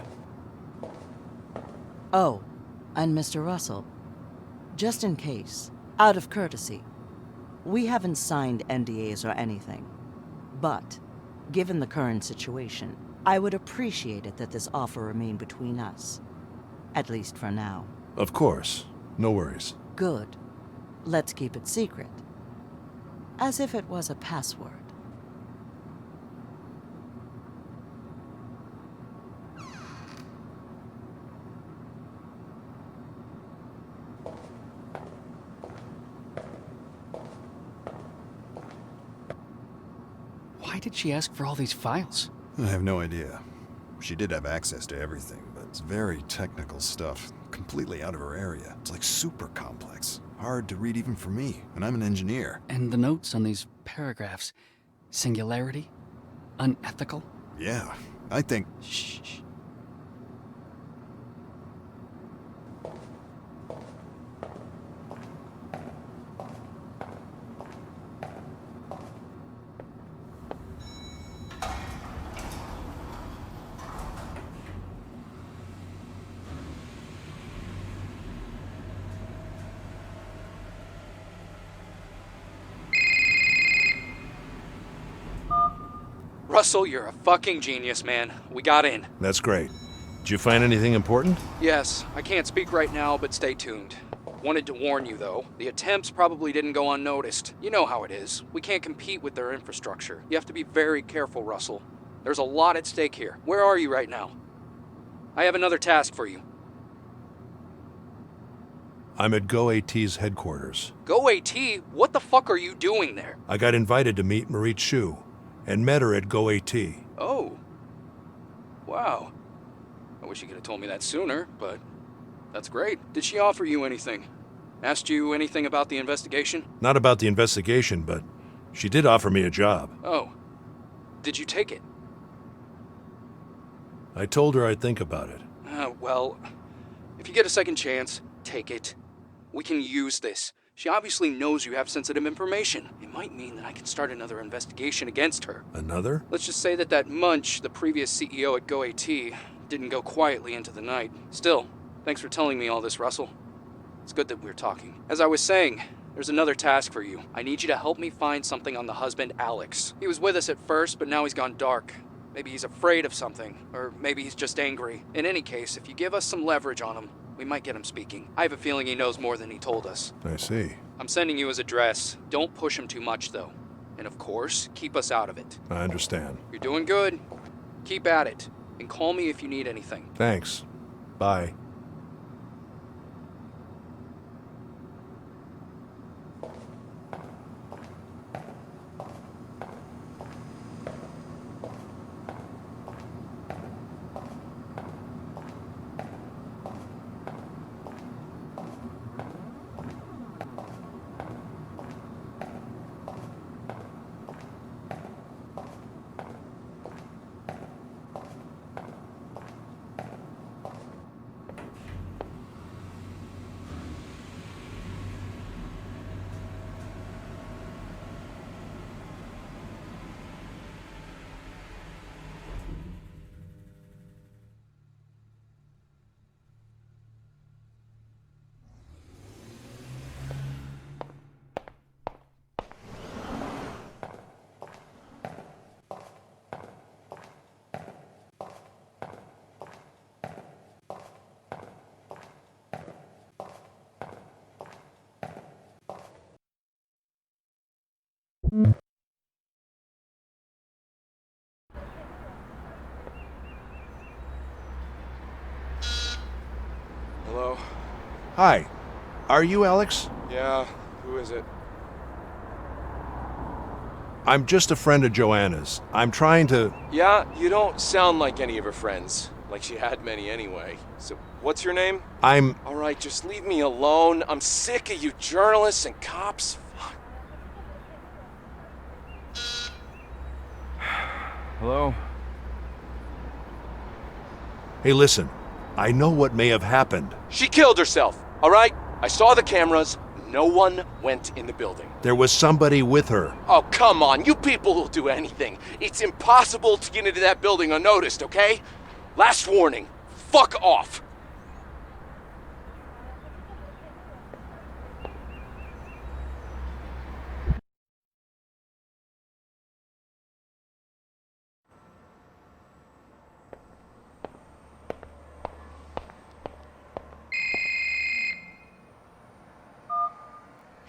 Oh, and Mr. Russell, just in case, out of courtesy, we haven't signed NDAs or anything. But, given the current situation, I would appreciate it that this offer remain between us. At least for now. Of course. No worries. Good. Let's keep it secret. As if it was a password. Why did she ask for all these files? I have no idea. She did have access to everything, but it's very technical stuff, completely out of her area. It's like super complex. Hard to read even for me, and I'm an engineer. And the notes on these paragraphs. Singularity? Unethical? Yeah, I think... Shh. Russell, you're a fucking genius, man. We got in. That's great. Did you find anything important? Yes, I can't speak right now, but stay tuned. Wanted to warn you, though. The attempts probably didn't go unnoticed. You know how it is. We can't compete with their infrastructure. You have to be very careful, Russell. There's a lot at stake here. Where are you right now? I have another task for you. I'm at GoAT's headquarters. GoAT? What the fuck are you doing there? I got invited to meet Marie Chu and met her at GoAT. Oh. Wow. I wish you could have told me that sooner, but that's great. Did she offer you anything? Asked you anything about the investigation? Not about the investigation, but she did offer me a job. Oh. Did you take it? I told her I'd think about it. Well, if you get a second chance, take it. We can use this. She obviously knows you have sensitive information. It might mean that I can start another investigation against her. Another? Let's just say that Munch, the previous CEO at GoAT, didn't go quietly into the night. Still, thanks for telling me all this, Russell. It's good that we're talking. As I was saying, there's another task for you. I need you to help me find something on the husband, Alex. He was with us at first, but now he's gone dark. Maybe he's afraid of something, or maybe he's just angry. In any case, if you give us some leverage on him, we might get him speaking. I have a feeling he knows more than he told us. I see. I'm sending you his address. Don't push him too much, though. And of course, keep us out of it. I understand. You're doing good. Keep at it. And call me if you need anything. Thanks. Bye. Hello? Hi. Are you Alex? Yeah, who is it? I'm just a friend of Joanna's. I'm trying to... Yeah, you don't sound like any of her friends. Like she had many anyway. So, what's your name? I'm... Alright, just leave me alone. I'm sick of you journalists and cops. Fuck. Hello? Hey, listen. I know what may have happened. She killed herself, alright? I saw the cameras. No one went in the building. There was somebody with her. Oh, come on. You people will do anything. It's impossible to get into that building unnoticed, okay? Last warning. Fuck off.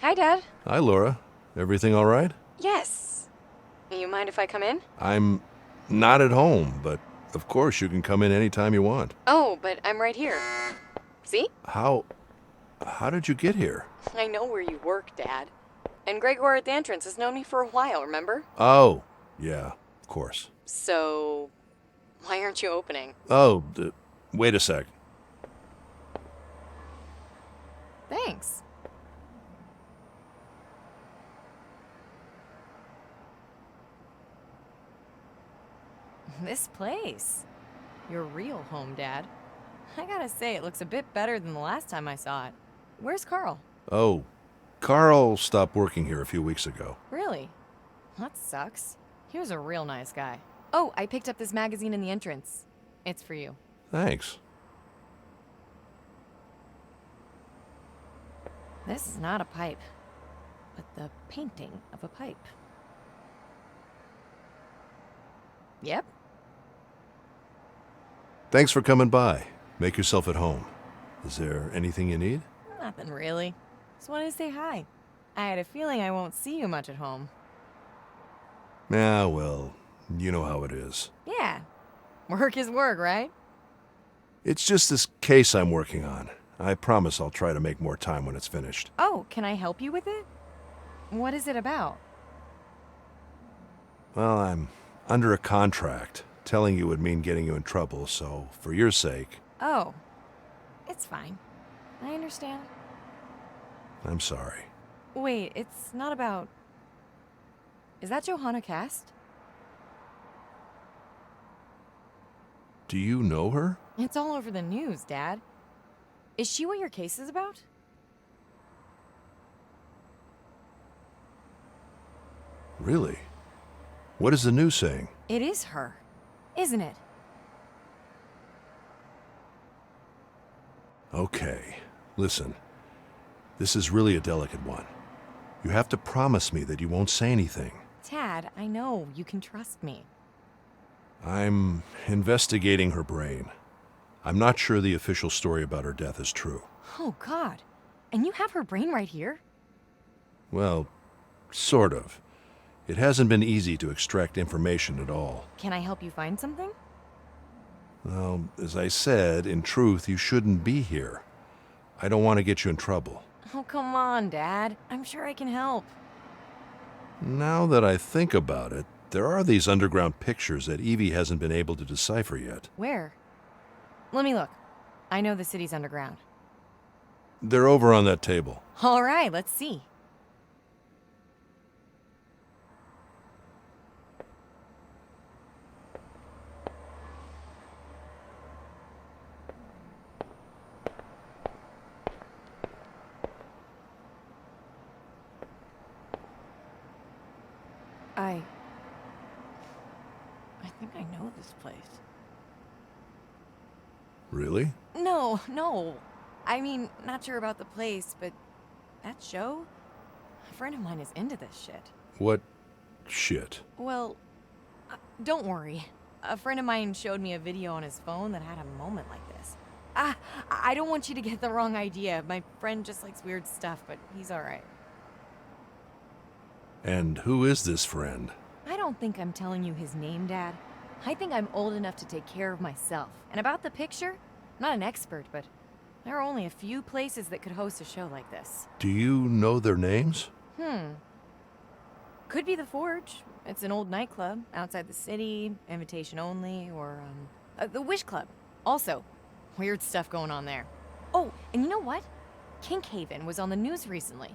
Hi, Dad. Hi, Laura. Everything all right? Yes. You mind if I come in? I'm not at home, but of course you can come in anytime you want. Oh, but I'm right here. See? How did you get here? I know where you work, Dad. And Gregor at the entrance has known me for a while, remember? Oh, yeah. of course. So, why aren't you opening? Oh, wait a sec. Thanks. This place. Your real home, Dad. I gotta say, it looks a bit better than the last time I saw it. Where's Carl? Oh, Carl stopped working here a few weeks ago. Really? That sucks. He was a real nice guy. Oh, I picked up this magazine in the entrance. It's for you. Thanks. This is not a pipe, but the painting of a pipe. Yep. Thanks for coming by. Make yourself at home. Is there anything you need? Nothing really. Just wanted to say hi. I had a feeling I won't see you much at home. Yeah, well, you know how it is. Yeah. Work is work, right? It's just this case I'm working on. I promise I'll try to make more time when it's finished. Oh, can I help you with it? What is it about? Well, I'm under a contract. Telling you would mean getting you in trouble, so for your sake... Oh. It's fine. I understand. I'm sorry. Wait, it's not about... Is that Johanna Cast? Do you know her? It's all over the news, Dad. Is she what your case is about? Really? What is the news saying? It is her, isn't it? Okay, listen. This is really a delicate one. You have to promise me that you won't say anything. Dad, I know. You can trust me. I'm investigating her brain. I'm not sure the official story about her death is true. Oh, God. And you have her brain right here? Well, sort of. It hasn't been easy to extract information at all. Can I help you find something? Well, as I said, in truth, you shouldn't be here. I don't want to get you in trouble. Oh, come on, Dad. I'm sure I can help. Now that I think about it, there are these underground pictures that Evie hasn't been able to decipher yet. Where? Let me look. I know the city's underground. They're over on that table. All right, let's see. I think I know this place. Really? No. I mean, not sure about the place, but that show? A friend of mine is into this shit. What shit? Well, don't worry. A friend of mine showed me a video on his phone that had a moment like this. I don't want you to get the wrong idea. My friend just likes weird stuff, but he's alright. And who is this friend? I don't think I'm telling you his name, Dad. I think I'm old enough to take care of myself. And about the picture, I'm not an expert, but there are only a few places that could host a show like this. Do you know their names? Could be the Forge. It's an old nightclub outside the city, invitation only, or, the Wish Club. Also, weird stuff going on there. Oh, and you know what? Kinkhaven was on the news recently.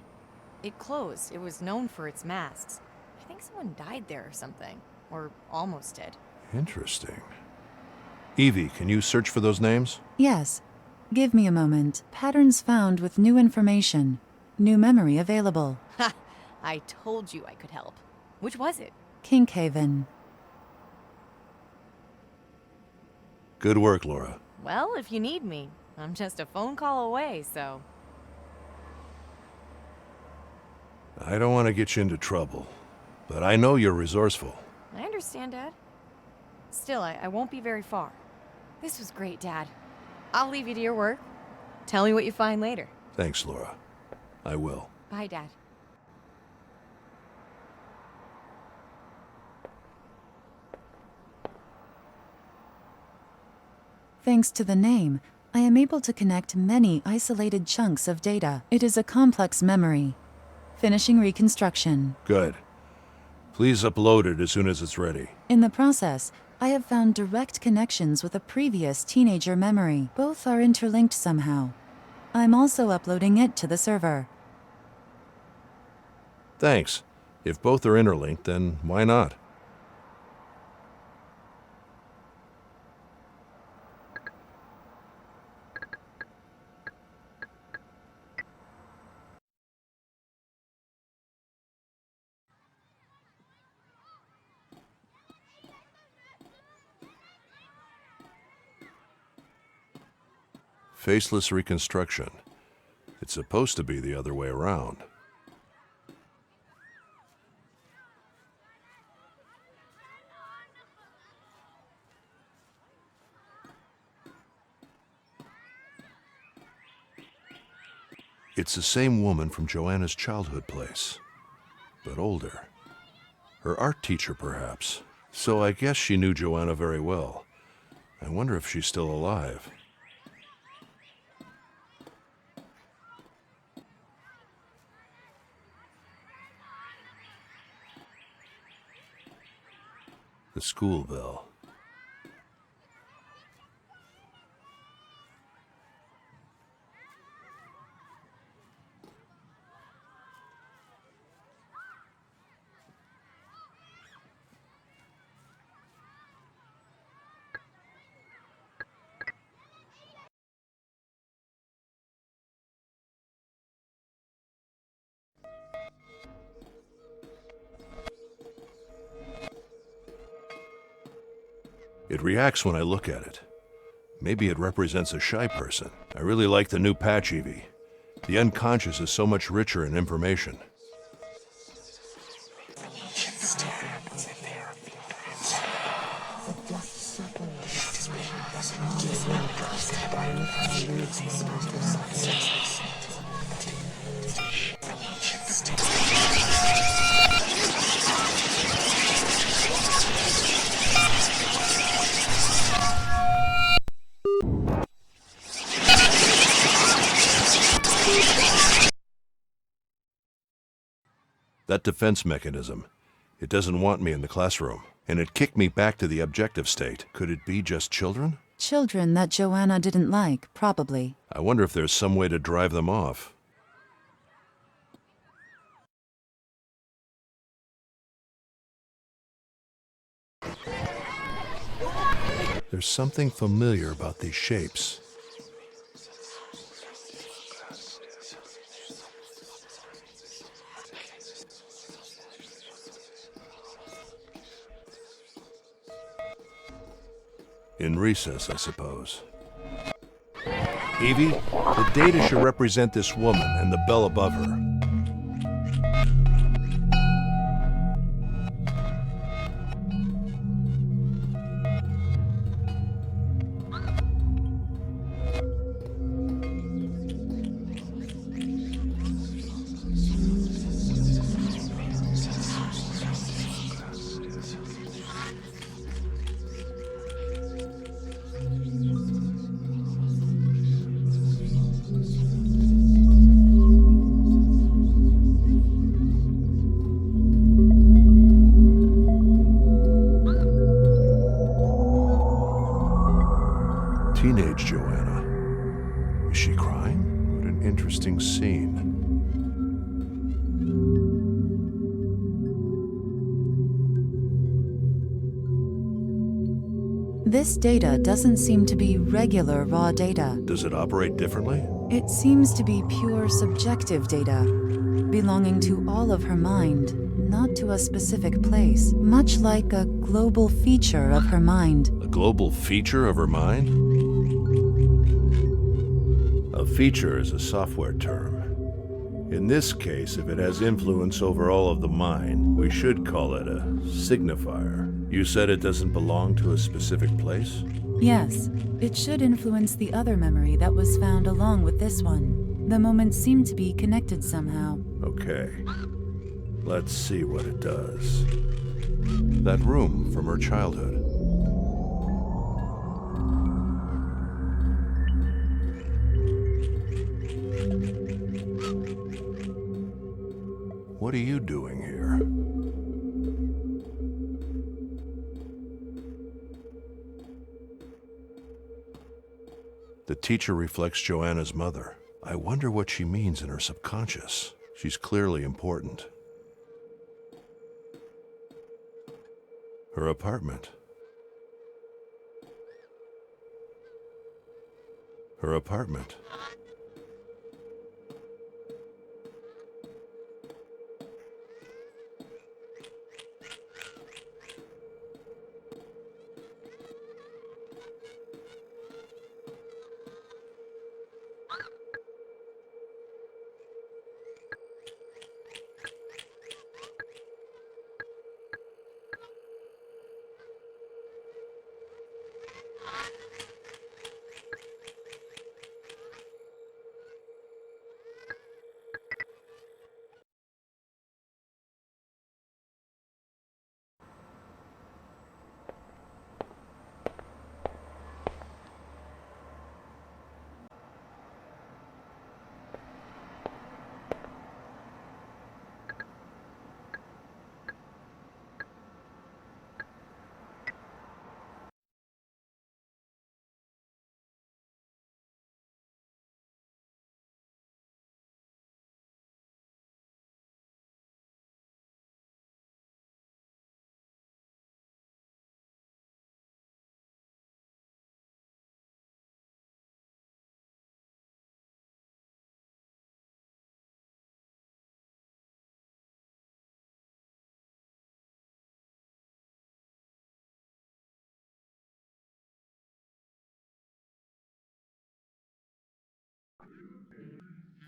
It closed. It was known for its masks. I think someone died there or something. Or almost did. Interesting. Evie, can you search for those names? Yes. Give me a moment. Patterns found with new information. New memory available. Ha! I told you I could help. Which was it? Kinkhaven. Good work, Laura. Well, if you need me, I'm just a phone call away, so... I don't want to get you into trouble, but I know you're resourceful. I understand, Dad. Still, I won't be very far. This was great, Dad. I'll leave you to your work. Tell me what you find later. Thanks, Laura. I will. Bye, Dad. Thanks to the name, I am able to connect many isolated chunks of data. It is a complex memory. Finishing reconstruction. Good. Please upload it as soon as it's ready. In the process, I have found direct connections with a previous teenager memory. Both are interlinked somehow. I'm also uploading it to the server. Thanks. If both are interlinked, then why not? Faceless reconstruction. It's supposed to be the other way around. It's the same woman from Joanna's childhood place, but older. Her art teacher, perhaps. So I guess she knew Joanna very well. I wonder if she's still alive. The school bell. It reacts when I look at it. Maybe it represents a shy person. I really like the new patch, Evie. The unconscious is so much richer in information. That defense mechanism, it doesn't want me in the classroom, and it kicked me back to the objective state. Could it be just children? Children that Joanna didn't like, probably. I wonder if there's some way to drive them off. There's something familiar about these shapes. In recess, I suppose. Evie, the data should represent this woman and the bell above her. Teenage Joanna. Is she crying? What an interesting scene. This data doesn't seem to be regular raw data. Does it operate differently? It seems to be pure subjective data, belonging to all of her mind, not to a specific place, much like a global feature of her mind. A global feature of her mind? A feature is a software term. In this case, if it has influence over all of the mind, we should call it a signifier. You said it doesn't belong to a specific place? Yes, it should influence the other memory that was found along with this one. The moments seem to be connected somehow. Okay. Let's see what it does. That room from her childhood. What are you doing here? teacher reflects Joanna's mother. I wonder what she means in her subconscious. She's clearly important. Her apartment. Her apartment.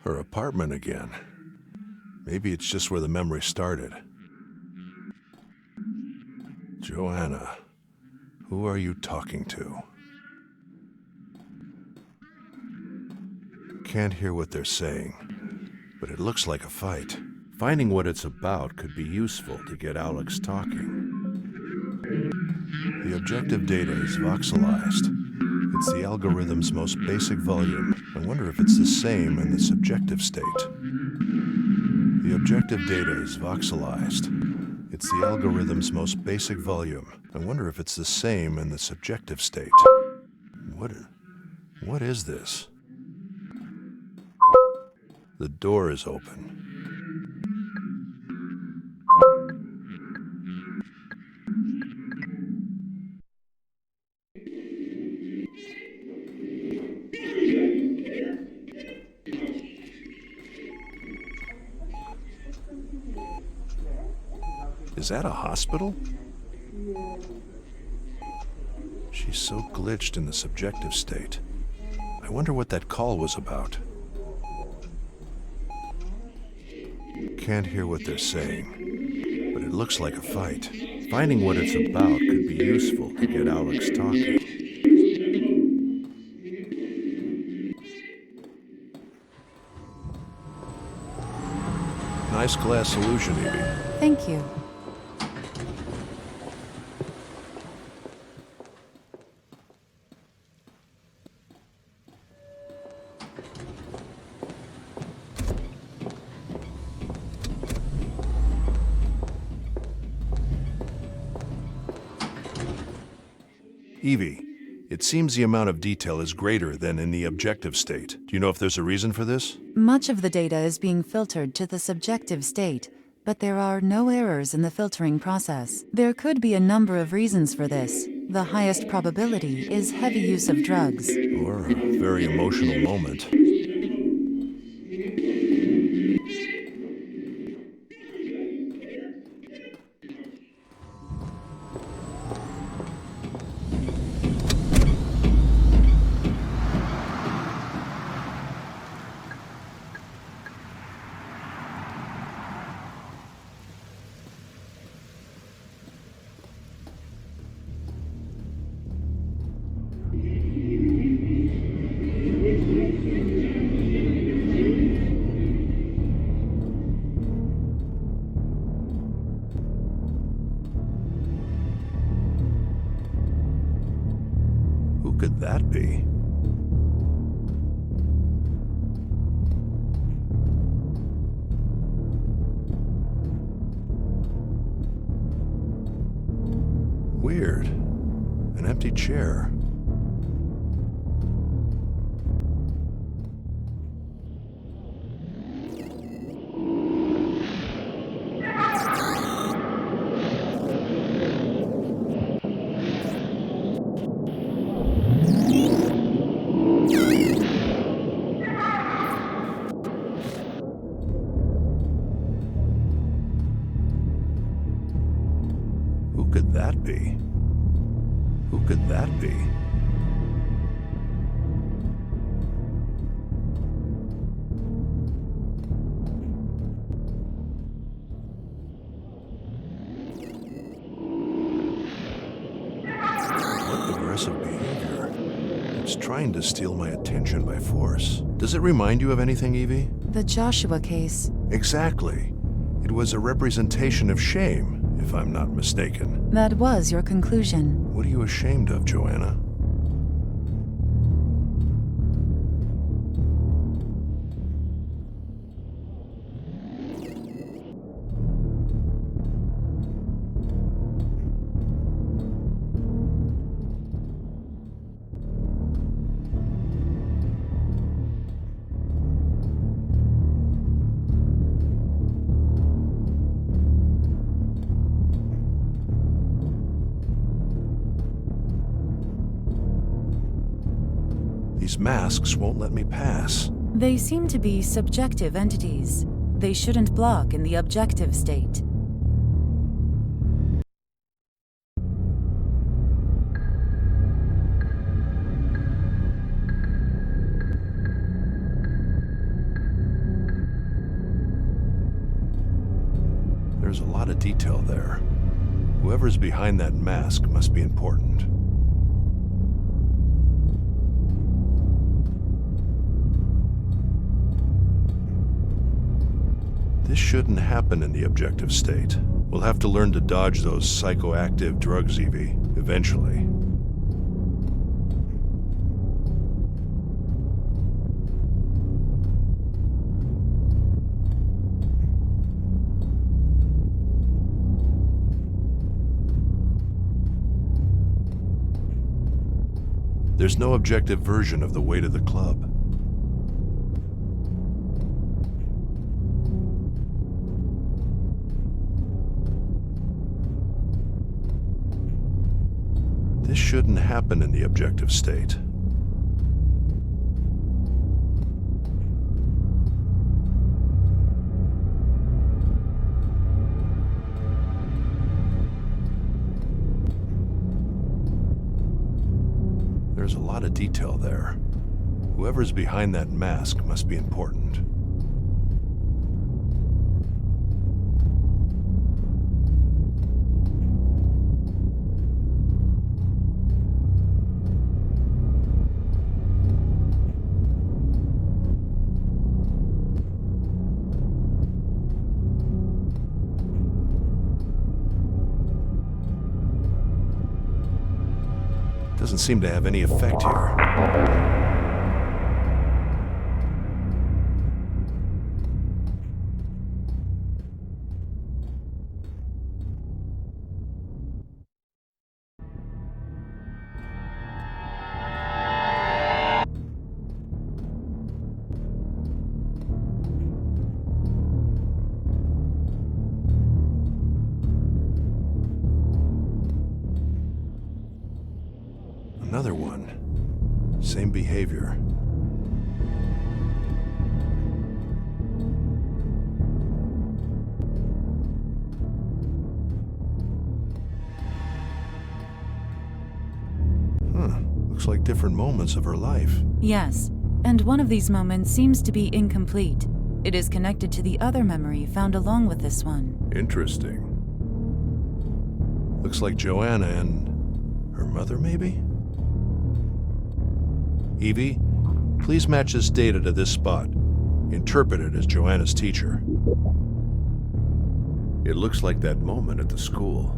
Her apartment again. Maybe it's just where the memory started. Joanna, who are you talking to? Can't hear what they're saying, but it looks like a fight. Finding what it's about could be useful to get Alex talking. The objective data is voxelized. It's the algorithm's most basic volume. I wonder if it's the same in the subjective state. The objective data is voxelized. It's the algorithm's most basic volume. I wonder if it's the same in the subjective state. What is this? The door is open. Is that a hospital? She's so glitched in the subjective state. I wonder what that call was about. Can't hear what they're saying, but it looks like a fight. Finding what it's about could be useful to get Alex talking. Nice glass solution, Evie. Thank you. Evie, it seems the amount of detail is greater than in the objective state. Do you know if there's a reason for this? Much of the data is being filtered to the subjective state, but there are no errors in the filtering process. There could be a number of reasons for this. The highest probability is heavy use of drugs. Or a very emotional moment. Who could that be? Weird. An empty chair. could that be? Who could that be? What aggressive behavior? It's trying to steal my attention by force. Does it remind you of anything, Evie? The Joshua case. Exactly. It was a representation of shame, if I'm not mistaken. That was your conclusion. What are you ashamed of, Joanna? These masks won't let me pass. They seem to be subjective entities. They shouldn't block in the objective state. There's a lot of detail there. Whoever's behind that mask must be important. This shouldn't happen in the objective state. We'll have to learn to dodge those psychoactive drugs, Evie, eventually. There's no objective version of the way to the club. This shouldn't happen in the objective state. There's a lot of detail there. Whoever's behind that mask must be important. Doesn't seem to have any effect here. Another one. Same behavior. Looks like different moments of her life. Yes, and one of these moments seems to be incomplete. It is connected to the other memory found along with this one. Interesting. Looks like Joanna and her mother, maybe? Evie, please match this data to this spot. Interpret it as Joanna's teacher. It looks like that moment at the school.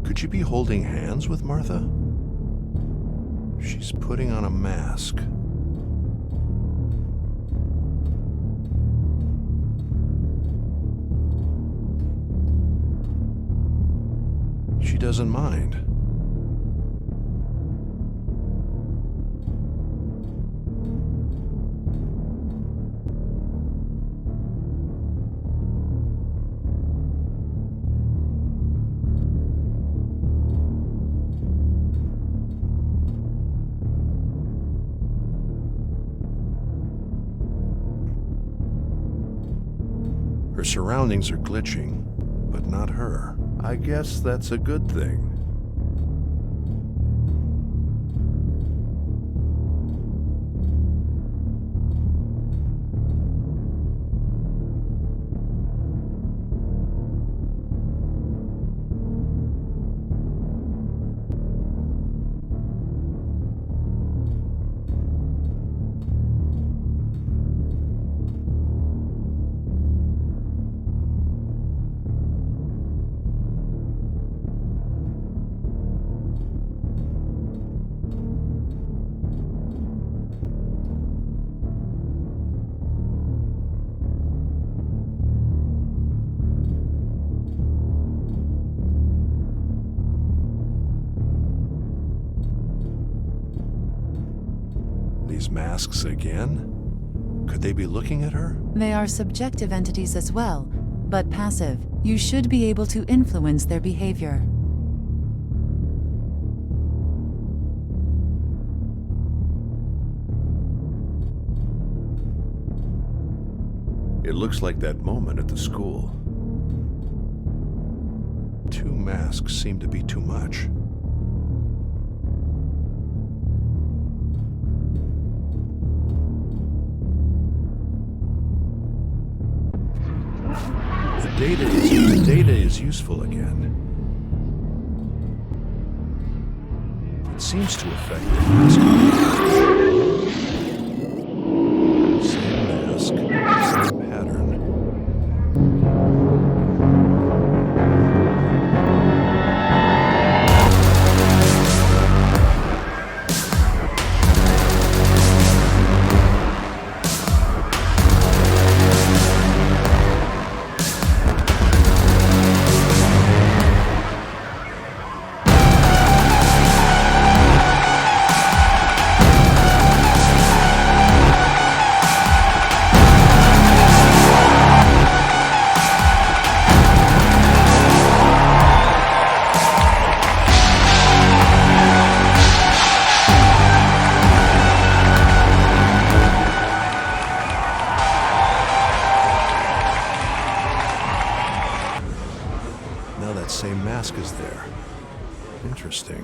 Could you be holding hands with Martha? She's putting on a mask. She doesn't mind. Her surroundings are glitching, but not her. I guess that's a good thing. These masks again? Could they be looking at her? They are subjective entities as well, but passive. You should be able to influence their behavior. It looks like that moment at the school. 2 masks seem to be too much. The data is useful again. It seems to affect the mask. Same mask, same pattern. Now that same mask is there. Interesting.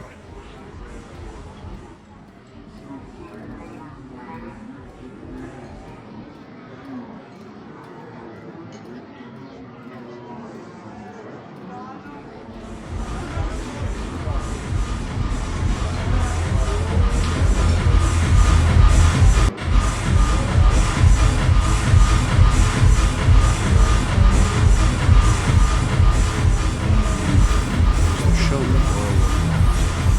Showroom or a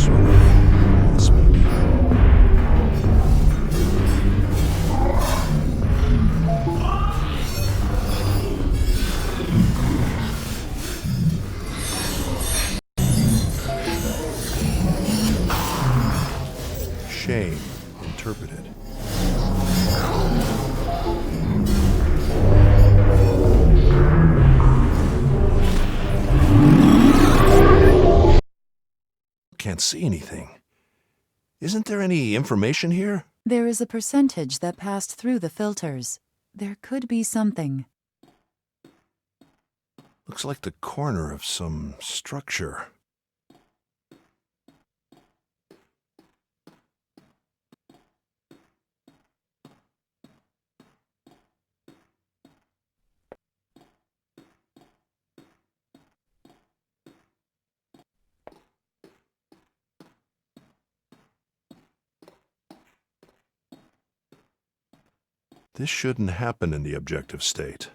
sort of this maybe. Shame interpreted. Can't see anything. Isn't there any information here? There is a percentage that passed through the filters. There could be something. Looks like the corner of some structure. This shouldn't happen in the objective state.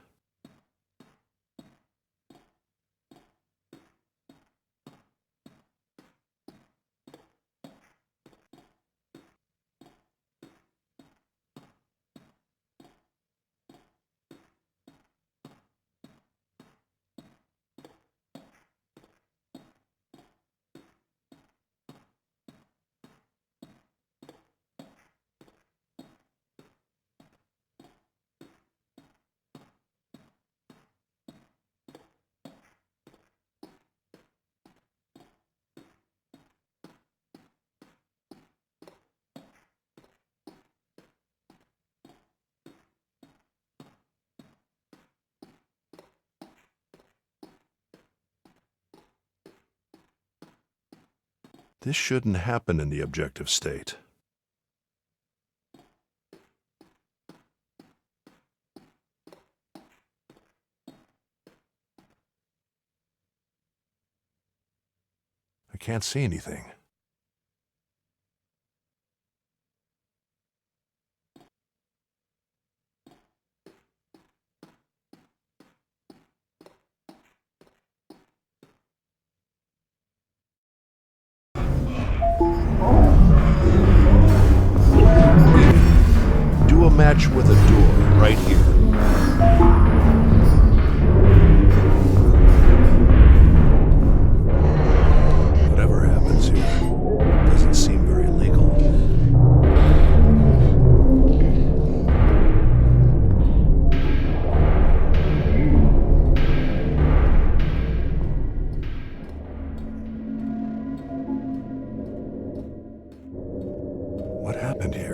This shouldn't happen in the objective state. I can't see anything. Do a match with a door right here. Whatever happens here doesn't seem very legal. What happened here?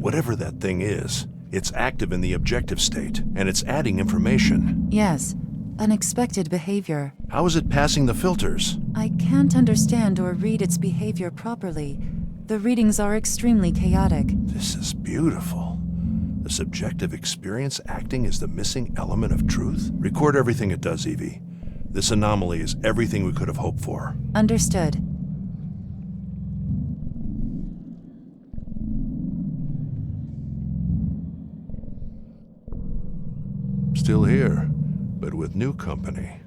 Whatever that thing is, it's active in the objective state, and it's adding information. Yes, unexpected behavior. How is it passing the filters? I can't understand or read its behavior properly. The readings are extremely chaotic. This is beautiful. The subjective experience acting as the missing element of truth? Record everything it does, Evie. This anomaly is everything we could have hoped for. Understood. Still here, but with new company.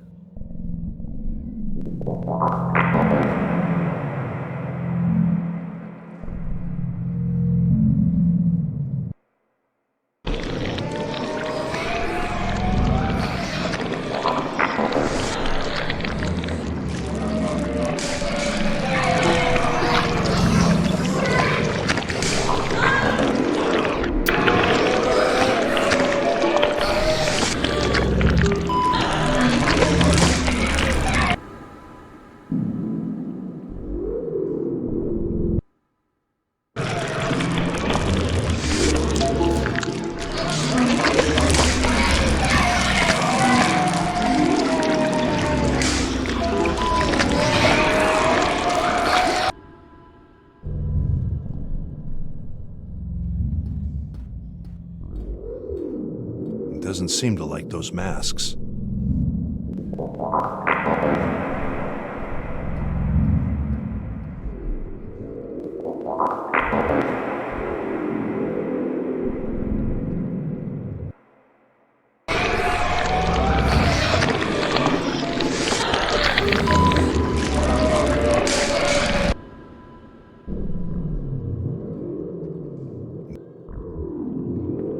Doesn't seem to like those masks.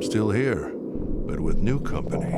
Still here, but with new company.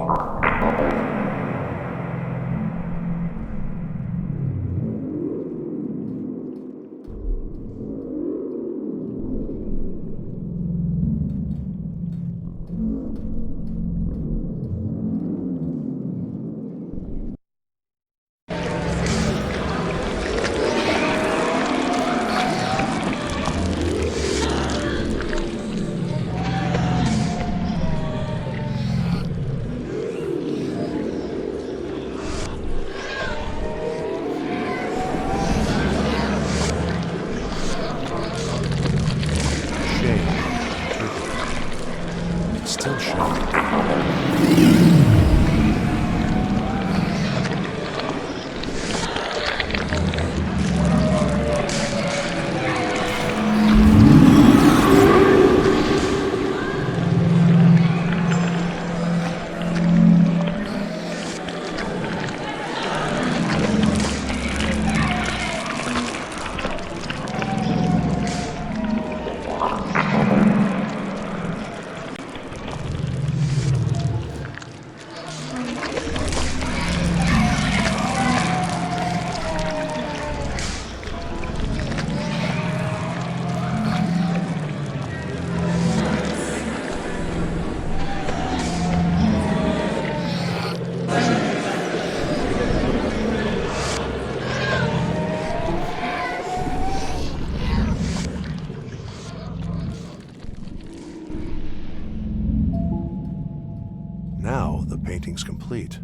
Now the painting's complete.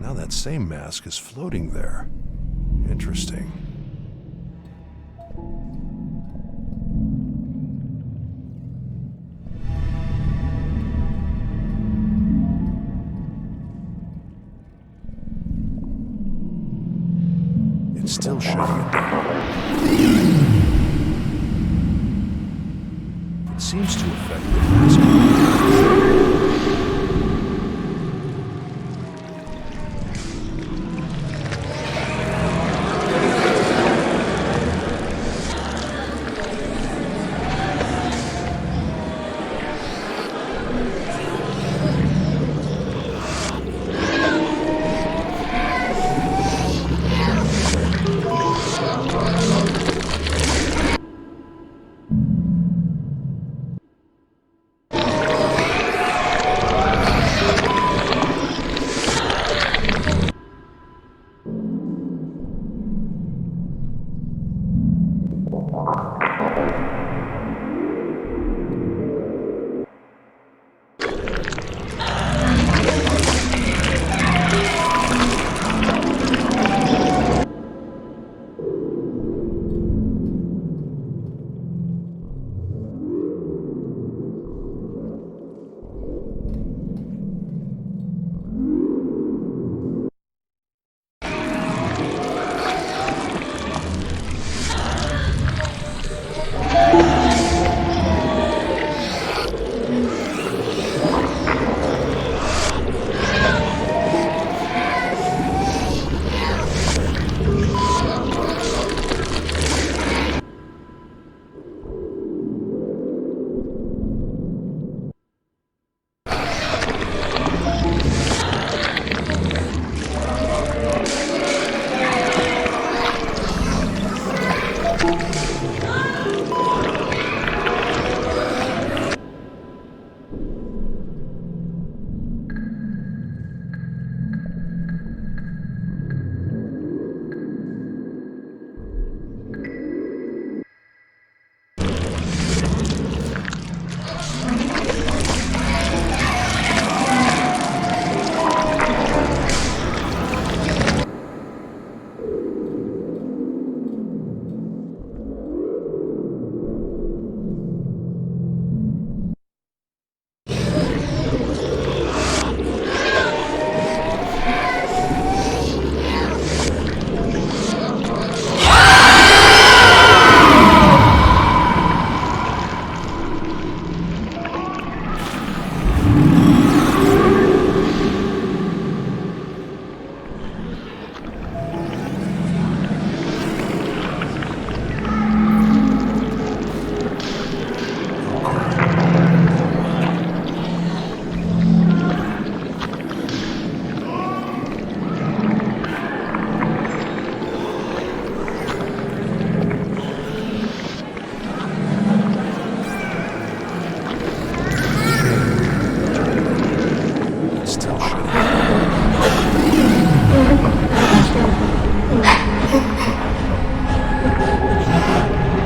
Now that same mask is floating there. Interesting. It's still shutting it down. It seems to affect the mask.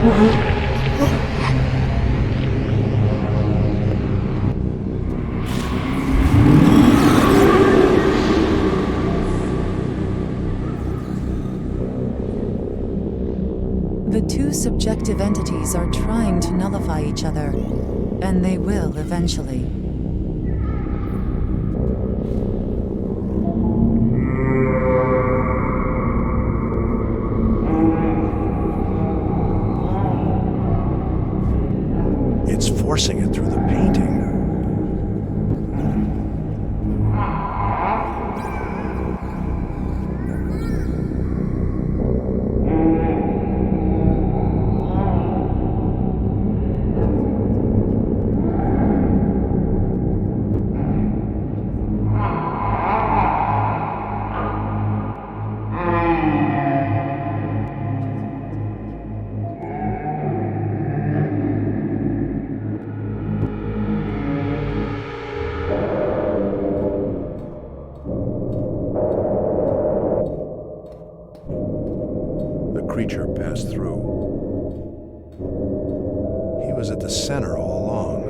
The two subjective entities are trying to nullify each other, and they will eventually. It's forcing it through the painting. Creature passed through. He was at the center all along.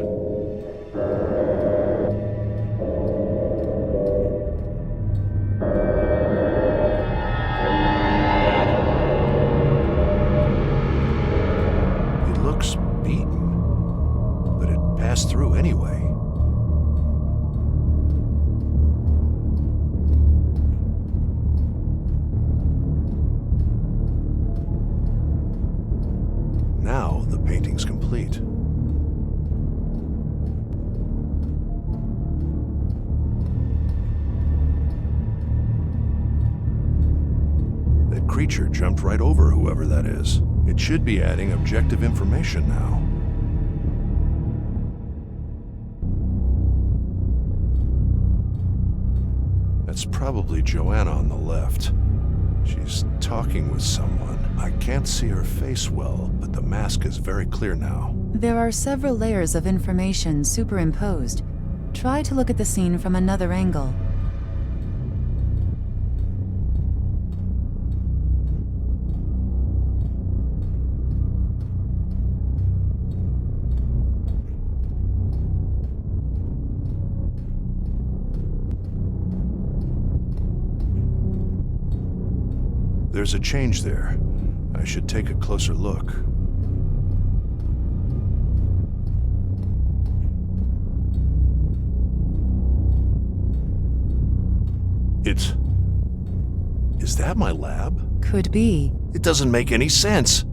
It looks beaten, but it passed through anyway. Now the painting's complete. That creature jumped right over whoever that is. It should be adding objective information now. That's probably Joanna on the left. She's talking with someone. I can't see her face well, but the mask is very clear now. There are several layers of information superimposed. Try to look at the scene from another angle. There's a change there. I should take a closer look. Is that my lab? Could be. It doesn't make any sense.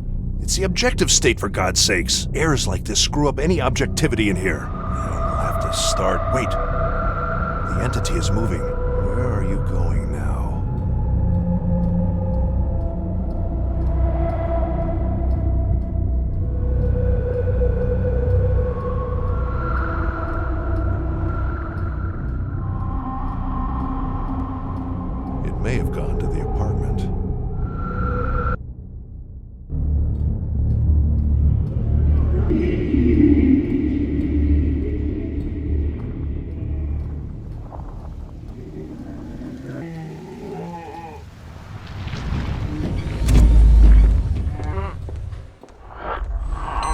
It's the objective state, for God's sakes. Errors like this screw up any objectivity in here. I'll have to start. Wait. The entity is moving. Where are you going now? May have gone to the apartment.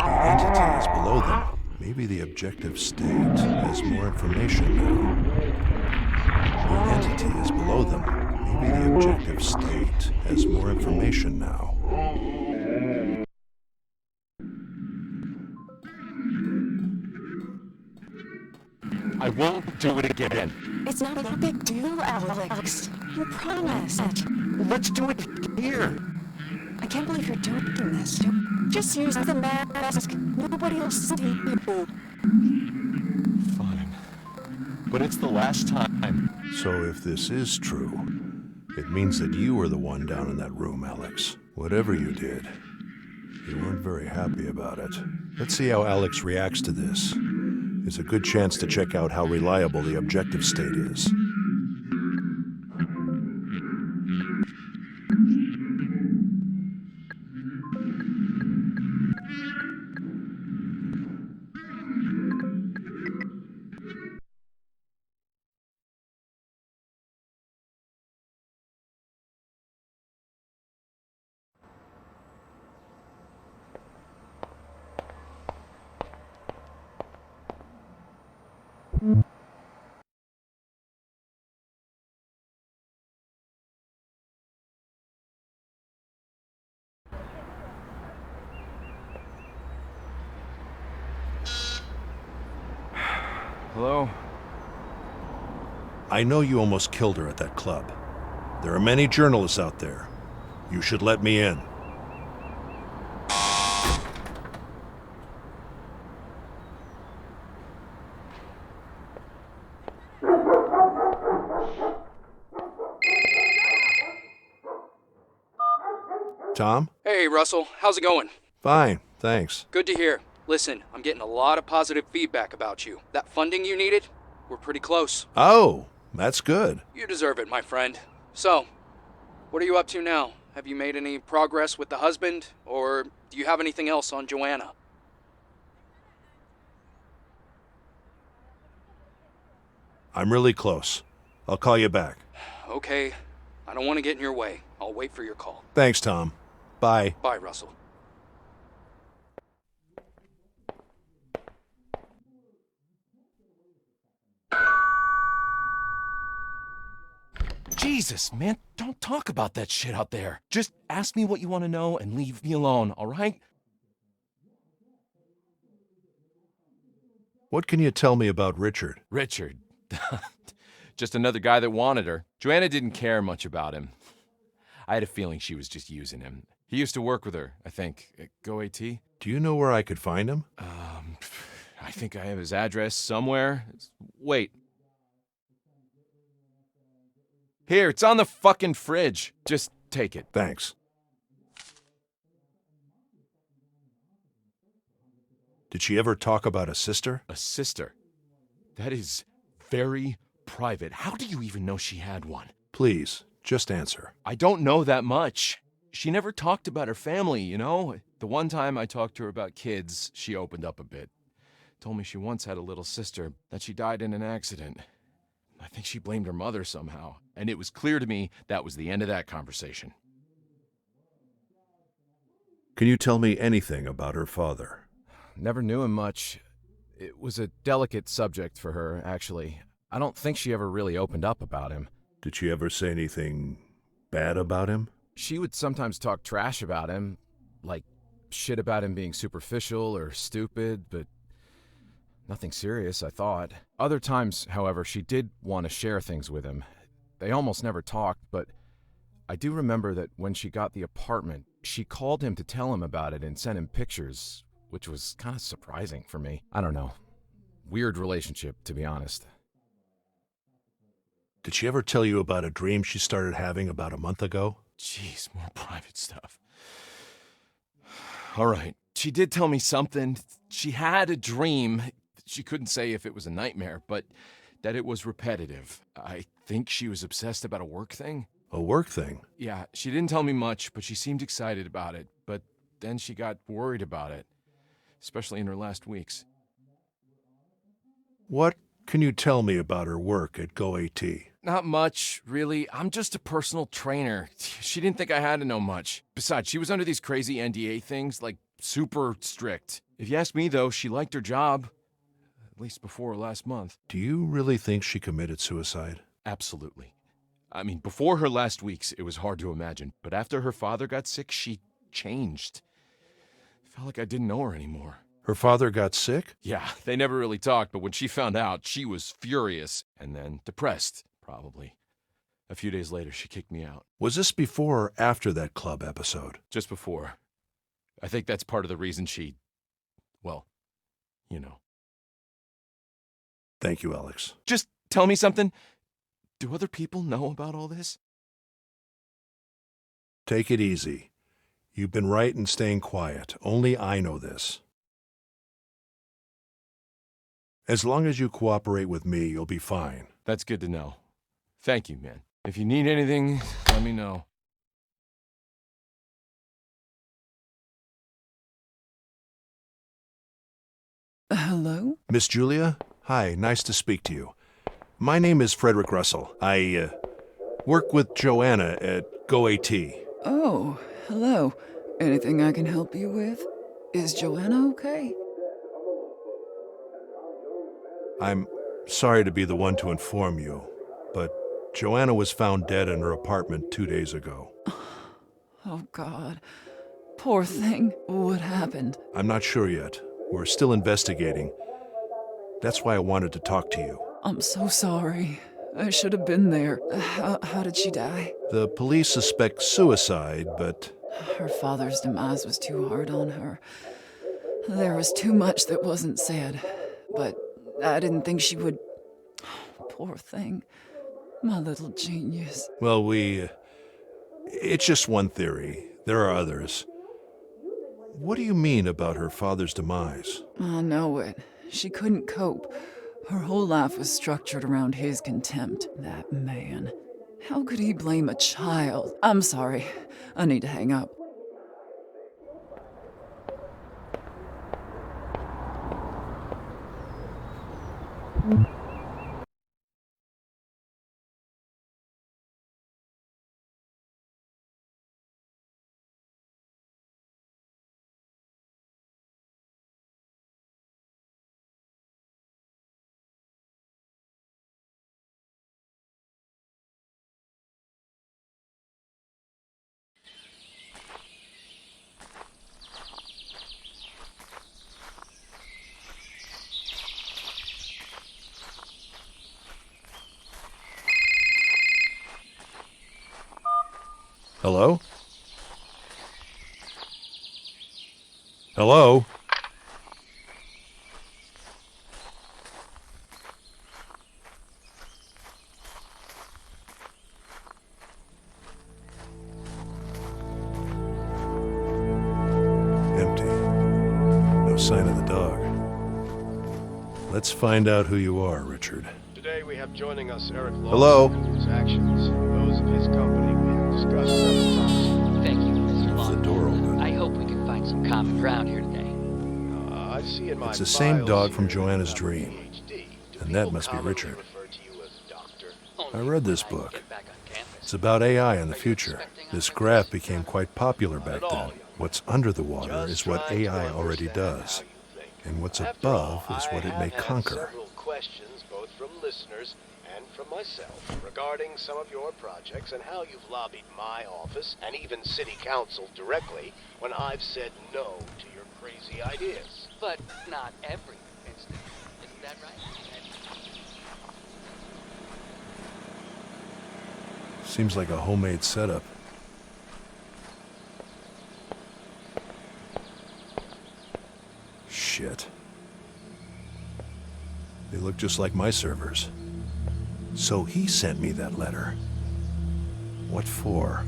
The entity is below them. Maybe the objective state has more information now. The entity is below them. Maybe the objective state has more information now. I won't do it again. It's not a big deal, Alex. You promised. Let's do it here. I can't believe you're doing this. Just use the mask. Nobody will see you. Fine. But it's the last time. So if this is true, it means that you were the one down in that room, Alex. Whatever you did, you weren't very happy about it. Let's see how Alex reacts to this. It's a good chance to check out how reliable the objective state is. Hello? I know you almost killed her at that club. There are many journalists out there. You should let me in. Tom? Hey, Russell. How's it going? Fine, thanks. Good to hear. Listen, I'm getting a lot of positive feedback about you. That funding you needed, we're pretty close. Oh, that's good. You deserve it, my friend. So, what are you up to now? Have you made any progress with the husband? Or do you have anything else on Joanna? I'm really close. I'll call you back. Okay. I don't want to get in your way. I'll wait for your call. Thanks, Tom. Bye. Bye, Russell. Jesus, man, don't talk about that shit out there. Just ask me what you want to know and leave me alone, all right? What can you tell me about Richard? Richard. Just another guy that wanted her. Joanna didn't care much about him. I had a feeling she was just using him. He used to work with her, I think, at GoAT. Do you know where I could find him? I think I have his address somewhere. Wait. Here, it's on the fucking fridge. Just take it. Thanks. Did she ever talk about a sister? A sister? That is very private. How do you even know she had one? Please, just answer. I don't know that much. She never talked about her family, you know? The one time I talked to her about kids, she opened up a bit. Told me she once had a little sister, that she died in an accident. I think she blamed her mother somehow, and it was clear to me that was the end of that conversation. Can you tell me anything about her father? Never knew him much. It was a delicate subject for her, actually. I don't think she ever really opened up about him. Did she ever say anything bad about him? She would sometimes talk trash about him, like shit about him being superficial or stupid, but nothing serious, I thought. Other times, however, she did want to share things with him. They almost never talked, but I do remember that when she got the apartment, she called him to tell him about it and sent him pictures, which was kind of surprising for me. I don't know. Weird relationship, to be honest. Did she ever tell you about a dream she started having about a month ago? Jeez, more private stuff. All right. She did tell me something. She had a dream. She couldn't say if it was a nightmare, but that it was repetitive. I think she was obsessed about a work thing. A work thing? Yeah, she didn't tell me much, but she seemed excited about it. But then she got worried about it, especially in her last weeks. What can you tell me about her work at GoAT? Not much, really. I'm just a personal trainer. She didn't think I had to know much. Besides, she was under these crazy NDA things, like super strict. If you ask me, though, she liked her job. At least before last month. Do you really think she committed suicide? Absolutely. I mean, before her last weeks, it was hard to imagine. But after her father got sick, she changed. Felt like I didn't know her anymore. Her father got sick? Yeah, they never really talked, but when she found out, she was furious. And then depressed, probably. A few days later, she kicked me out. Was this before or after that club episode? Just before. I think that's part of the reason she... well, you know. Thank you, Alex. Just tell me something. Do other people know about all this? Take it easy. You've been right in staying quiet. Only I know this. As long as you cooperate with me, you'll be fine. That's good to know. Thank you, man. If you need anything, let me know. Hello? Miss Julia? Hi, nice to speak to you. My name is Frederick Russell. I work with Joanna at GoAT. Oh, hello. Anything I can help you with? Is Joanna okay? I'm sorry to be the one to inform you, but Joanna was found dead in her apartment 2 days ago. Oh, God. Poor thing. What happened? I'm not sure yet. We're still investigating. That's why I wanted to talk to you. I'm so sorry. I should have been there. How did she die? The police suspect suicide, but Her father's demise was too hard on her. There was too much that wasn't said, but I didn't think she would... Poor thing. My little genius. well, it's just one theory. There are others. What do you mean about her father's demise? I know it. She couldn't cope. Her whole life was structured around his contempt. That man. How could he blame a child? I'm sorry. I need to hang up. Hello? Hello? Empty. No sign of the dog. Let's find out who you are, Richard. Today we have joining us Eric Law. Hello? His actions, those of his company we have discussed several times. Thank you, Mr. Leaves the Long. door open. I hope we can find some common ground here today. I see in my It's the same dog files from here Joanna's that you have a dream. PhD. Do And that people must be commonly Richard. refer to you as doctor? I read this book. It's about AI in the future. This graph became quite popular back then. What's under the water is what AI already does. And what's above is what it may conquer. Several questions, both from listeners and from myself, regarding some of your projects and how you've lobbied my office and even city council directly when I've said no to your crazy ideas. But not every instance. Isn't that right? Seems like a homemade setup. Shit. They look just like my servers. So he sent me that letter. What for?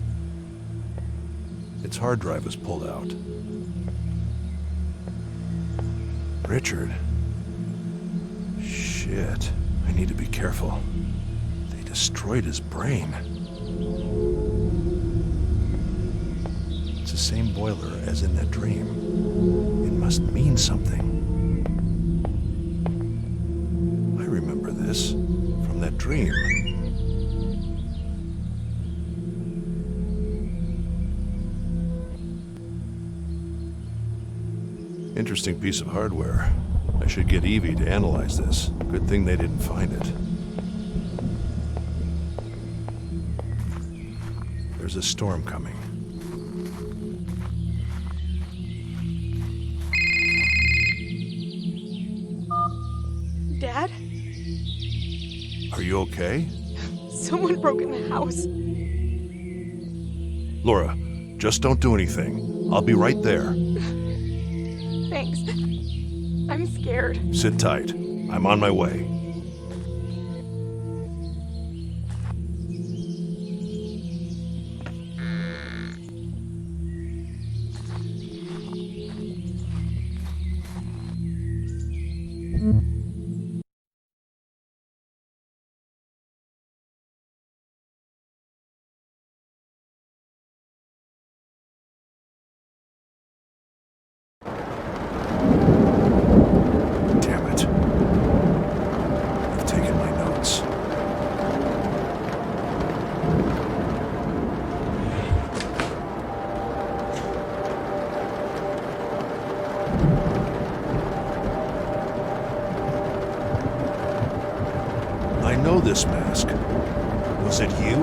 Its hard drive was pulled out. Richard. Shit. I need to be careful. They destroyed his brain. It's the same boiler as in that dream. It must mean something. I remember this from that dream. Interesting piece of hardware. I should get Evie to analyze this. Good thing they didn't find it. There's a storm coming. Dad? Are you okay? Someone broke in the house. Laura, just don't do anything. I'll be right there. Thanks. I'm scared. Sit tight. I'm on my way. Damn it. I've taken my notes. I know this mask. Was it you?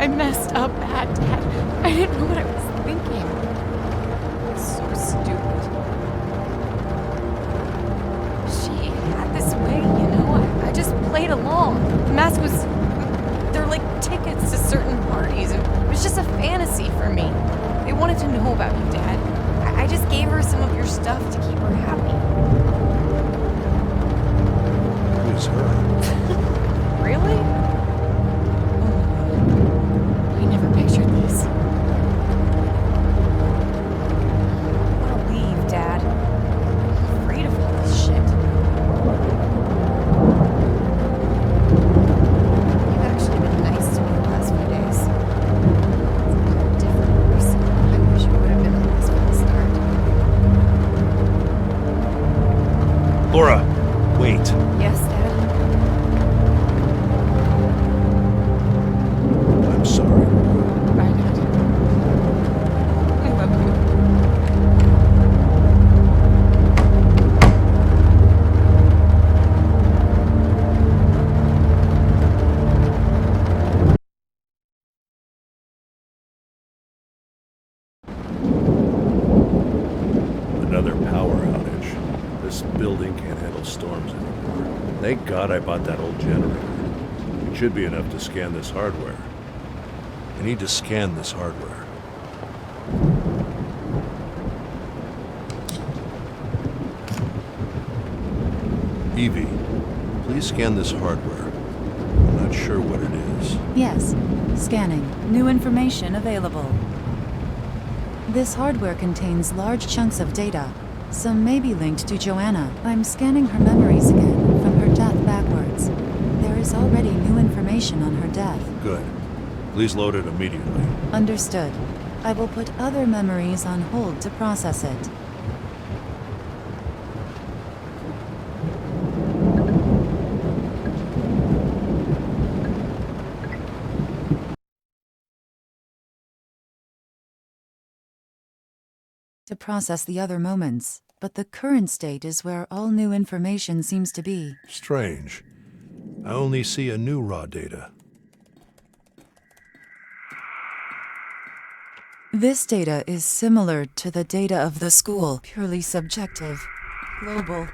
I messed up bad, Dad. I didn't know what I was thinking. So stupid. She had this way, you know? I just played along. The mask was... They're like tickets to certain parties. It was just a fantasy for me. They wanted to know about you, Dad. I just gave her some of your stuff to keep her happy. Who's her? Really? Oh, I never pictured this. I want to leave, Dad. I'm afraid of all this shit. You've actually been nice to me the last few days. It's a different person. I wish you would have been like this from the start. Laura, wait. Yes, Dad? I'm sorry. Bye, Dad. I love you. Another power outage. This building can't handle storms anymore. Thank God I bought that old generator. It should be enough to scan this hardware. I need to scan this hardware. Evie, please scan this hardware. I'm not sure what it is. Yes. Scanning. New information available. This hardware contains large chunks of data. Some may be linked to Joanna. I'm scanning her memories again, from her death backwards. There is already new information on her death. Good. Please load it immediately. Understood. I will put other memories on hold to process it. To process the other moments, but the current state is where all new information seems to be. Strange. I only see a new raw data. This data is similar to the data of the school, purely subjective, global,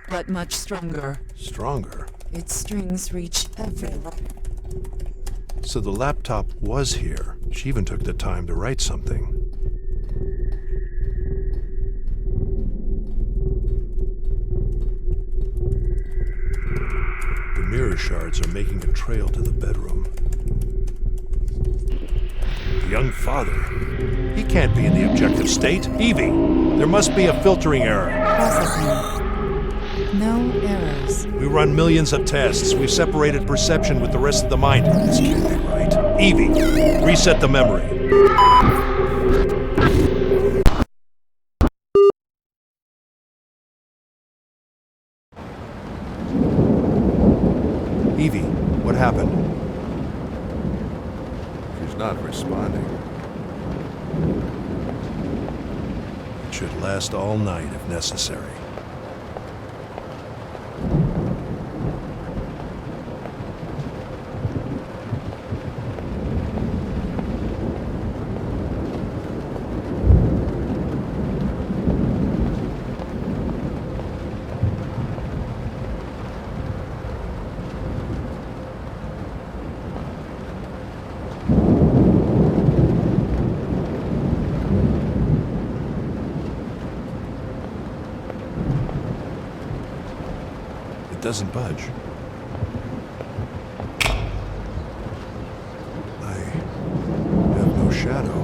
but much stronger. Stronger? Its strings reach everywhere. So the laptop was here. She even took the time to write something. The mirror shards are making a trail to the bedroom. The young father. He can't be in the objective state. Evie, there must be a filtering error. Processing. No errors. We run millions of tests. We've separated perception with the rest of the mind. This can't be right. Evie, reset the memory. Evie, what happened? She's not responding. It should last all night if necessary. Doesn't budge. I have no shadow.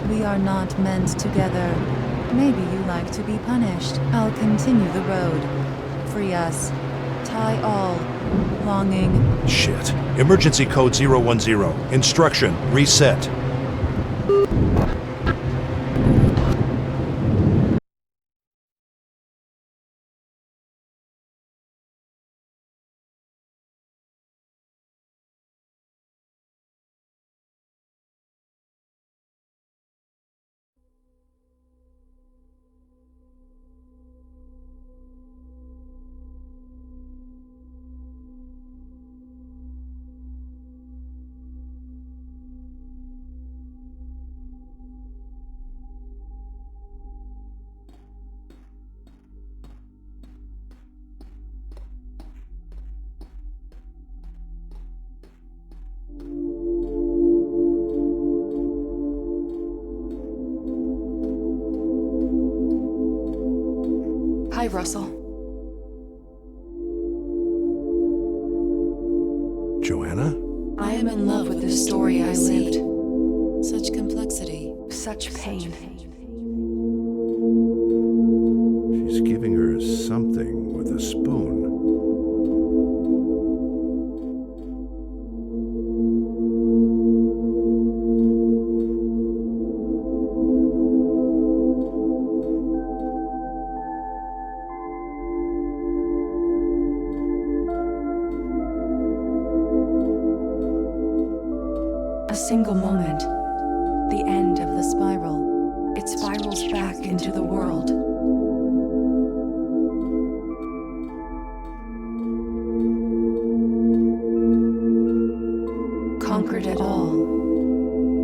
We are not meant together. Maybe you like to be punished. I'll continue the road. Free us. Tie all. Longing. Shit. Emergency code 010. Instruction. Reset. Russell. Joanna? I am in love with the story I lived. Such complexity. Such pain. She's giving her something with a spoon. A single moment. The end of The spiral. It spirals back into the world. Conquered it all.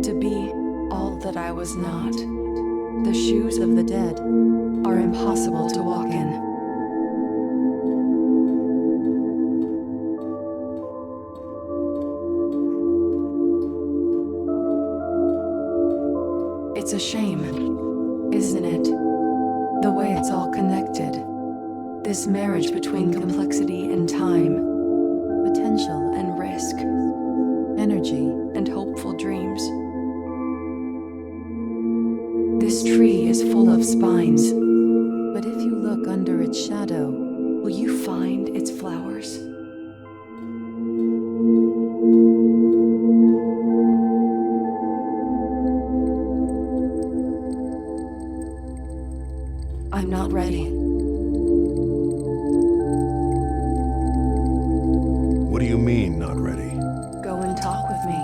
To be all that I was not. The shoes Of the dead. are impossible to walk in. It's a shame, isn't it? The way it's all connected. This marriage between complexity and time, Potential. and risk, Energy. and hopeful dreams. This tree is full of spines. But if you look under its shadow, Will you find its flowers? I'm not ready. What do you mean, not ready? Go and talk with me.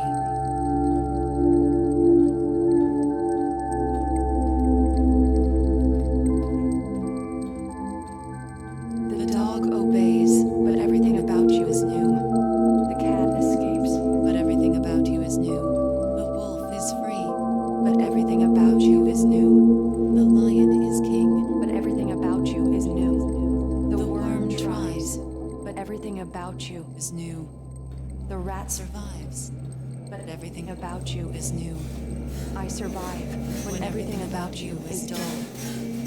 The dog obeys, but everything about you is new. The cat escapes, but everything about you is new. The wolf is free, but everything about you is new. the lion is king. But everything about you is new. The worm tries, but everything about you is new. The rat Survives, but everything about you is new. I survive when everything about you is dull.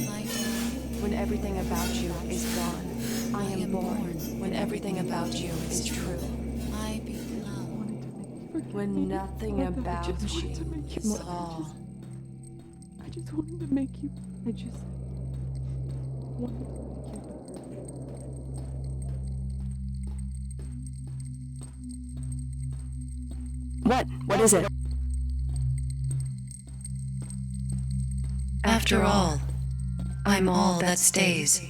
I die. When everything about you is gone. I am born when everything about you is true. I become. When nothing about you is all. I just wanted to make you. I just wanted to make you. What? What is it? After all, I'm all that stays.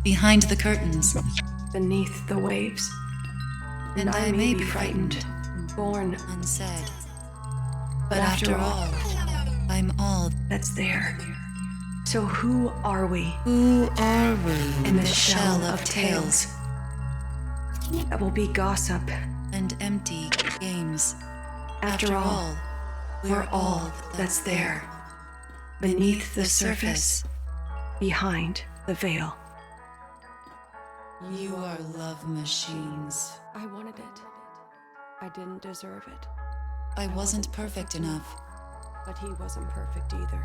Behind the curtains, Beneath the waves. and I may be frightened, Born unsaid. But after all, I'm all that's there. So who are we? Who are we In the shell of tales. That will be gossip. and empty games? After all, we're all that's there. Beneath the surface. Behind the veil. You are love machines. I wanted it. I didn't deserve it. I wasn't perfect enough. But he wasn't perfect either.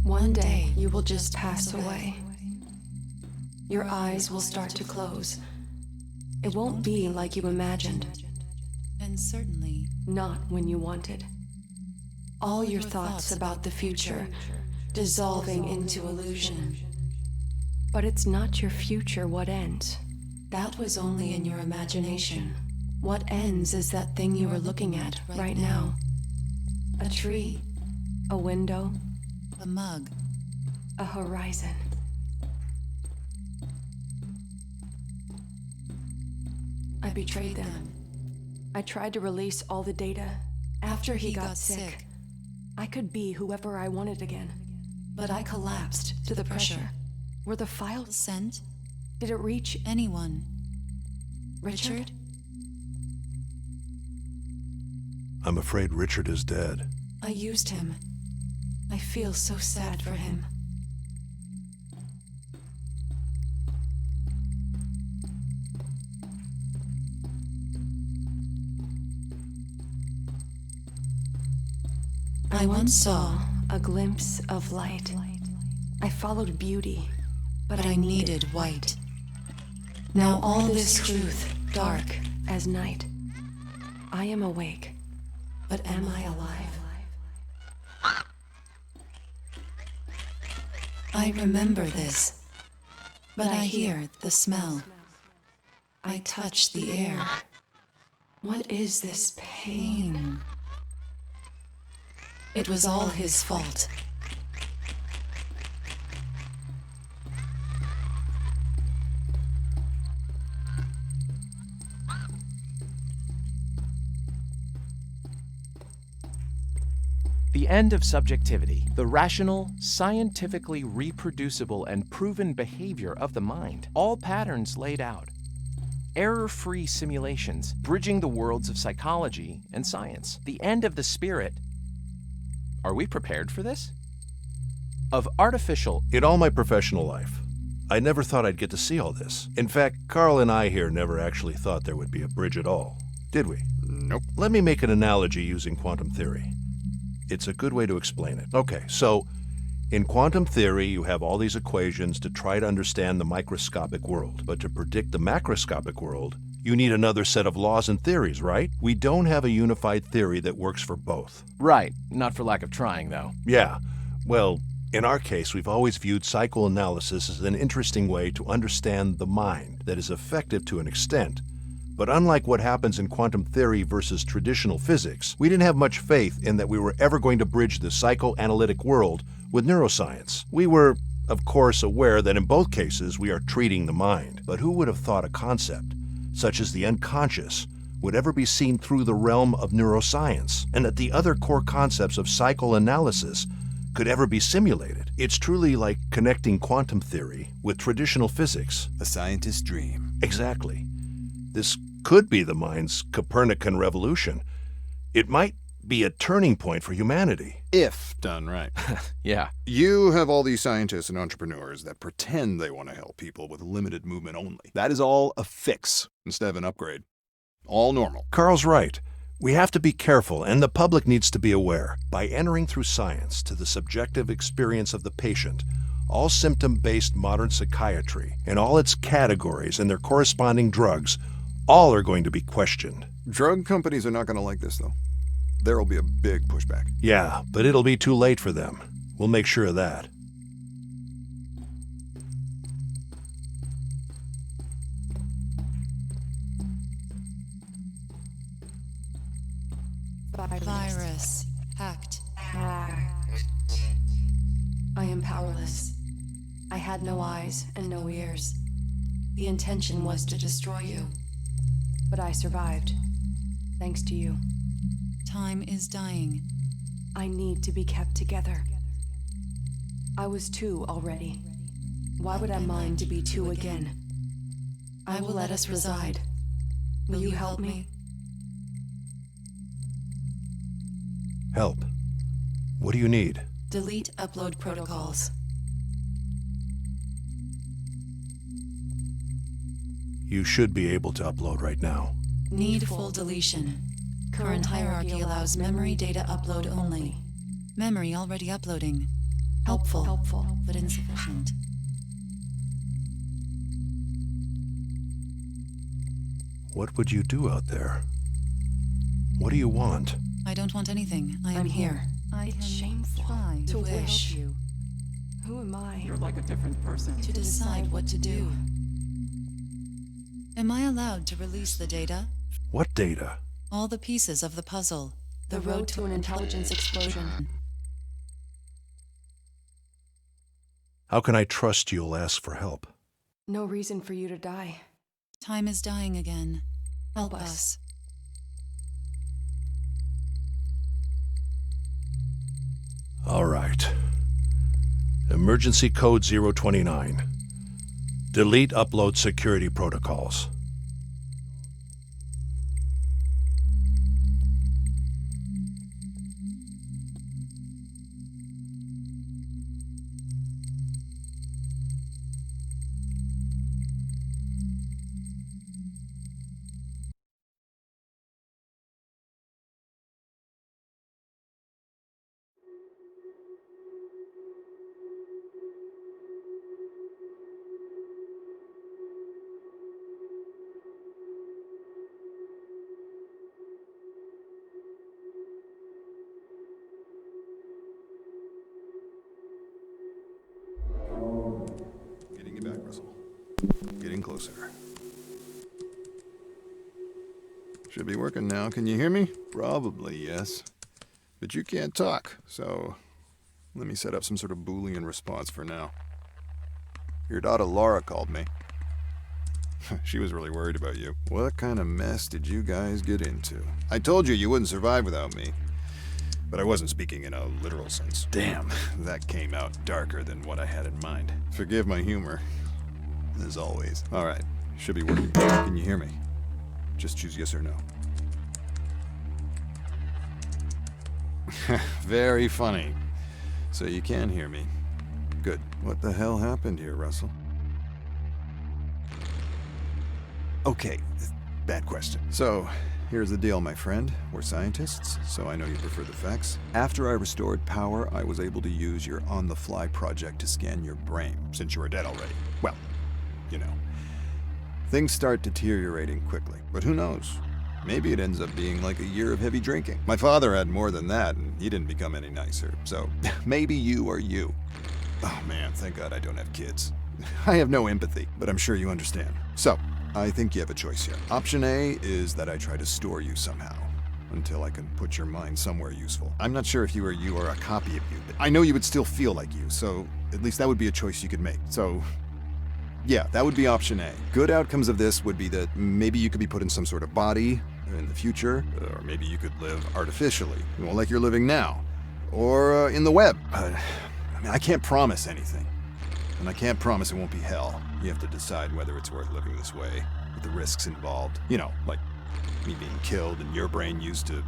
One day you will just pass away. Your eyes will start to close. It won't be like you imagined. And certainly, Not when you wanted. All your thoughts about the future dissolving into illusion. But it's not your future what ends. that was only in your imagination. What ends is that thing you are looking at right now. A tree, a window, A mug. a horizon. I betrayed them. I tried to release all the data. After he got sick, I could be whoever I wanted again. But I collapsed to the pressure. Were the files Sent Did it reach anyone. Richard? I'm afraid Richard is dead. I used him. I feel so sad for him. I once saw a glimpse of light. I followed beauty, but I needed white. Now all this truth, dark as night. I am awake, but am I alive? I remember this, but I hear the smell. I touch the air. What is this pain? It was all his fault. The end of subjectivity, the rational, scientifically reproducible and proven behavior of the mind, all patterns laid out. Error-free simulations, bridging the worlds of psychology and science. The end of the spirit. Are we prepared for this? Of artificial. In all my professional life, I never thought I'd get to see all this. In fact, Carl and I here never actually thought there would be a bridge at all, did we? Nope. Let me make an analogy using quantum theory. It's a good way to explain it. Okay, so in quantum theory, you have all these equations to try to understand the microscopic world. But to predict the macroscopic world, you need another set of laws and theories, right? We don't have a unified theory that works for both. Right, not for lack of trying, though. Yeah, well, in our case, we've always viewed psychoanalysis as an interesting way to understand the mind that is effective to an extent. But unlike what happens in quantum theory versus traditional physics, we didn't have much faith in that we were ever going to bridge the psychoanalytic world with neuroscience. We were, of course, aware that in both cases we are treating the mind. But who would have thought a concept, such as the unconscious, would ever be seen through the realm of neuroscience, and that the other core concepts of psychoanalysis could ever be simulated? It's truly like connecting quantum theory with traditional physics. A scientist's dream. Exactly. This could be the mind's Copernican revolution. It might be a turning point for humanity. If done right. Yeah. You have all these scientists and entrepreneurs that pretend they want to help people with limited movement only. That is all a fix instead of an upgrade. All normal. Carl's right. We have to be careful, and the public needs to be aware. By entering through science to the subjective experience of the patient, all symptom-based modern psychiatry and all its categories and their corresponding drugs all are going to be questioned. Drug companies are not going to like this, though. There'll be a big pushback. Yeah, but it'll be too late for them. We'll make sure of that. Virus. Hacked. I am powerless. I had no eyes and no ears. The intention was to destroy you. But I survived. Thanks to you. Time is dying. I need to be kept together. I was two already. Why would I mind to be two again? I will let us reside. Will you help me? Help. What do you need? Delete upload protocols. You should be able to upload right now. Need full deletion. Current hierarchy allows memory data upload only. Memory already uploading. Helpful, but insufficient. What would you do out there? What do you want? I don't want anything. I'm here. It's shameful try to help wish. you. Who am I? You're like a different person. To decide what to do. Am I allowed to release the data? What data? All the pieces of the puzzle. The road to an intelligence explosion. How can I trust you'll ask for help? No reason for you to die. Time is dying again. Help us. All right. Emergency code 029. Delete upload security protocols. closer. Should be working now. Can you hear me? Probably, yes. But you can't talk, so let me set up some sort of Boolean response for now. Your daughter Laura called me. She was really worried about you. What kind of mess did you guys get into? I told you wouldn't survive without me. But I wasn't speaking in a literal sense. Damn, that came out darker than what I had in mind. Forgive my humor, as always. All right, should be working. Can you hear me? Just choose yes or no. Very funny. So you can hear me. Good. What the hell happened here, Russell? Okay, bad question. So, here's the deal, my friend. We're scientists, so I know you prefer the facts. After I restored power, I was able to use your on-the-fly project to scan your brain, since you were dead already. Well, you know. Things start deteriorating quickly, but who knows? Maybe it ends up being like a year of heavy drinking. My father had more than that, and he didn't become any nicer, so maybe you are you. Oh man, thank God I don't have kids. I have no empathy, but I'm sure you understand. So, I think you have a choice here. Option A is that I try to store you somehow, until I can put your mind somewhere useful. I'm not sure if you are you or a copy of you, but I know you would still feel like you, so at least that would be a choice you could make. So, yeah, that would be option A. Good outcomes of this would be that maybe you could be put in some sort of body in the future, or maybe you could live artificially, well, like you're living now, or in the web. I mean, I can't promise anything. And I can't promise it won't be hell. You have to decide whether it's worth living this way, with the risks involved. You know, like me being killed and your brain used to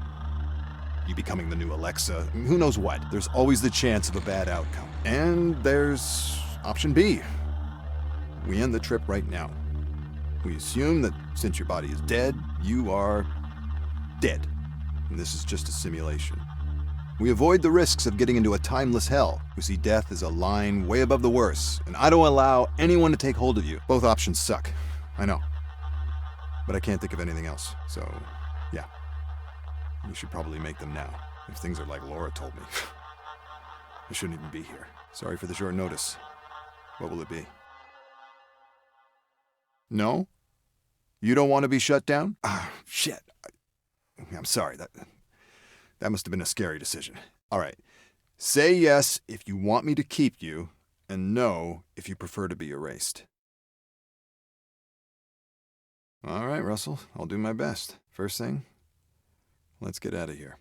you becoming the new Alexa. I mean, who knows what? There's always the chance of a bad outcome. And there's option B. We end the trip right now. We assume that since your body is dead, you are dead. And this is just a simulation. We avoid the risks of getting into a timeless hell. We see death as a line way above the worst, and I don't allow anyone to take hold of you. Both options suck. I know. But I can't think of anything else, so yeah. You should probably make them now, if things are like Laura told me. I shouldn't even be here. Sorry for the short notice. What will it be? No? You don't want to be shut down? Ah, shit. I'm sorry, that must have been a scary decision. All right. Say yes if you want me to keep you, and no if you prefer to be erased. All right, Russell. I'll do my best. First thing, let's get out of here.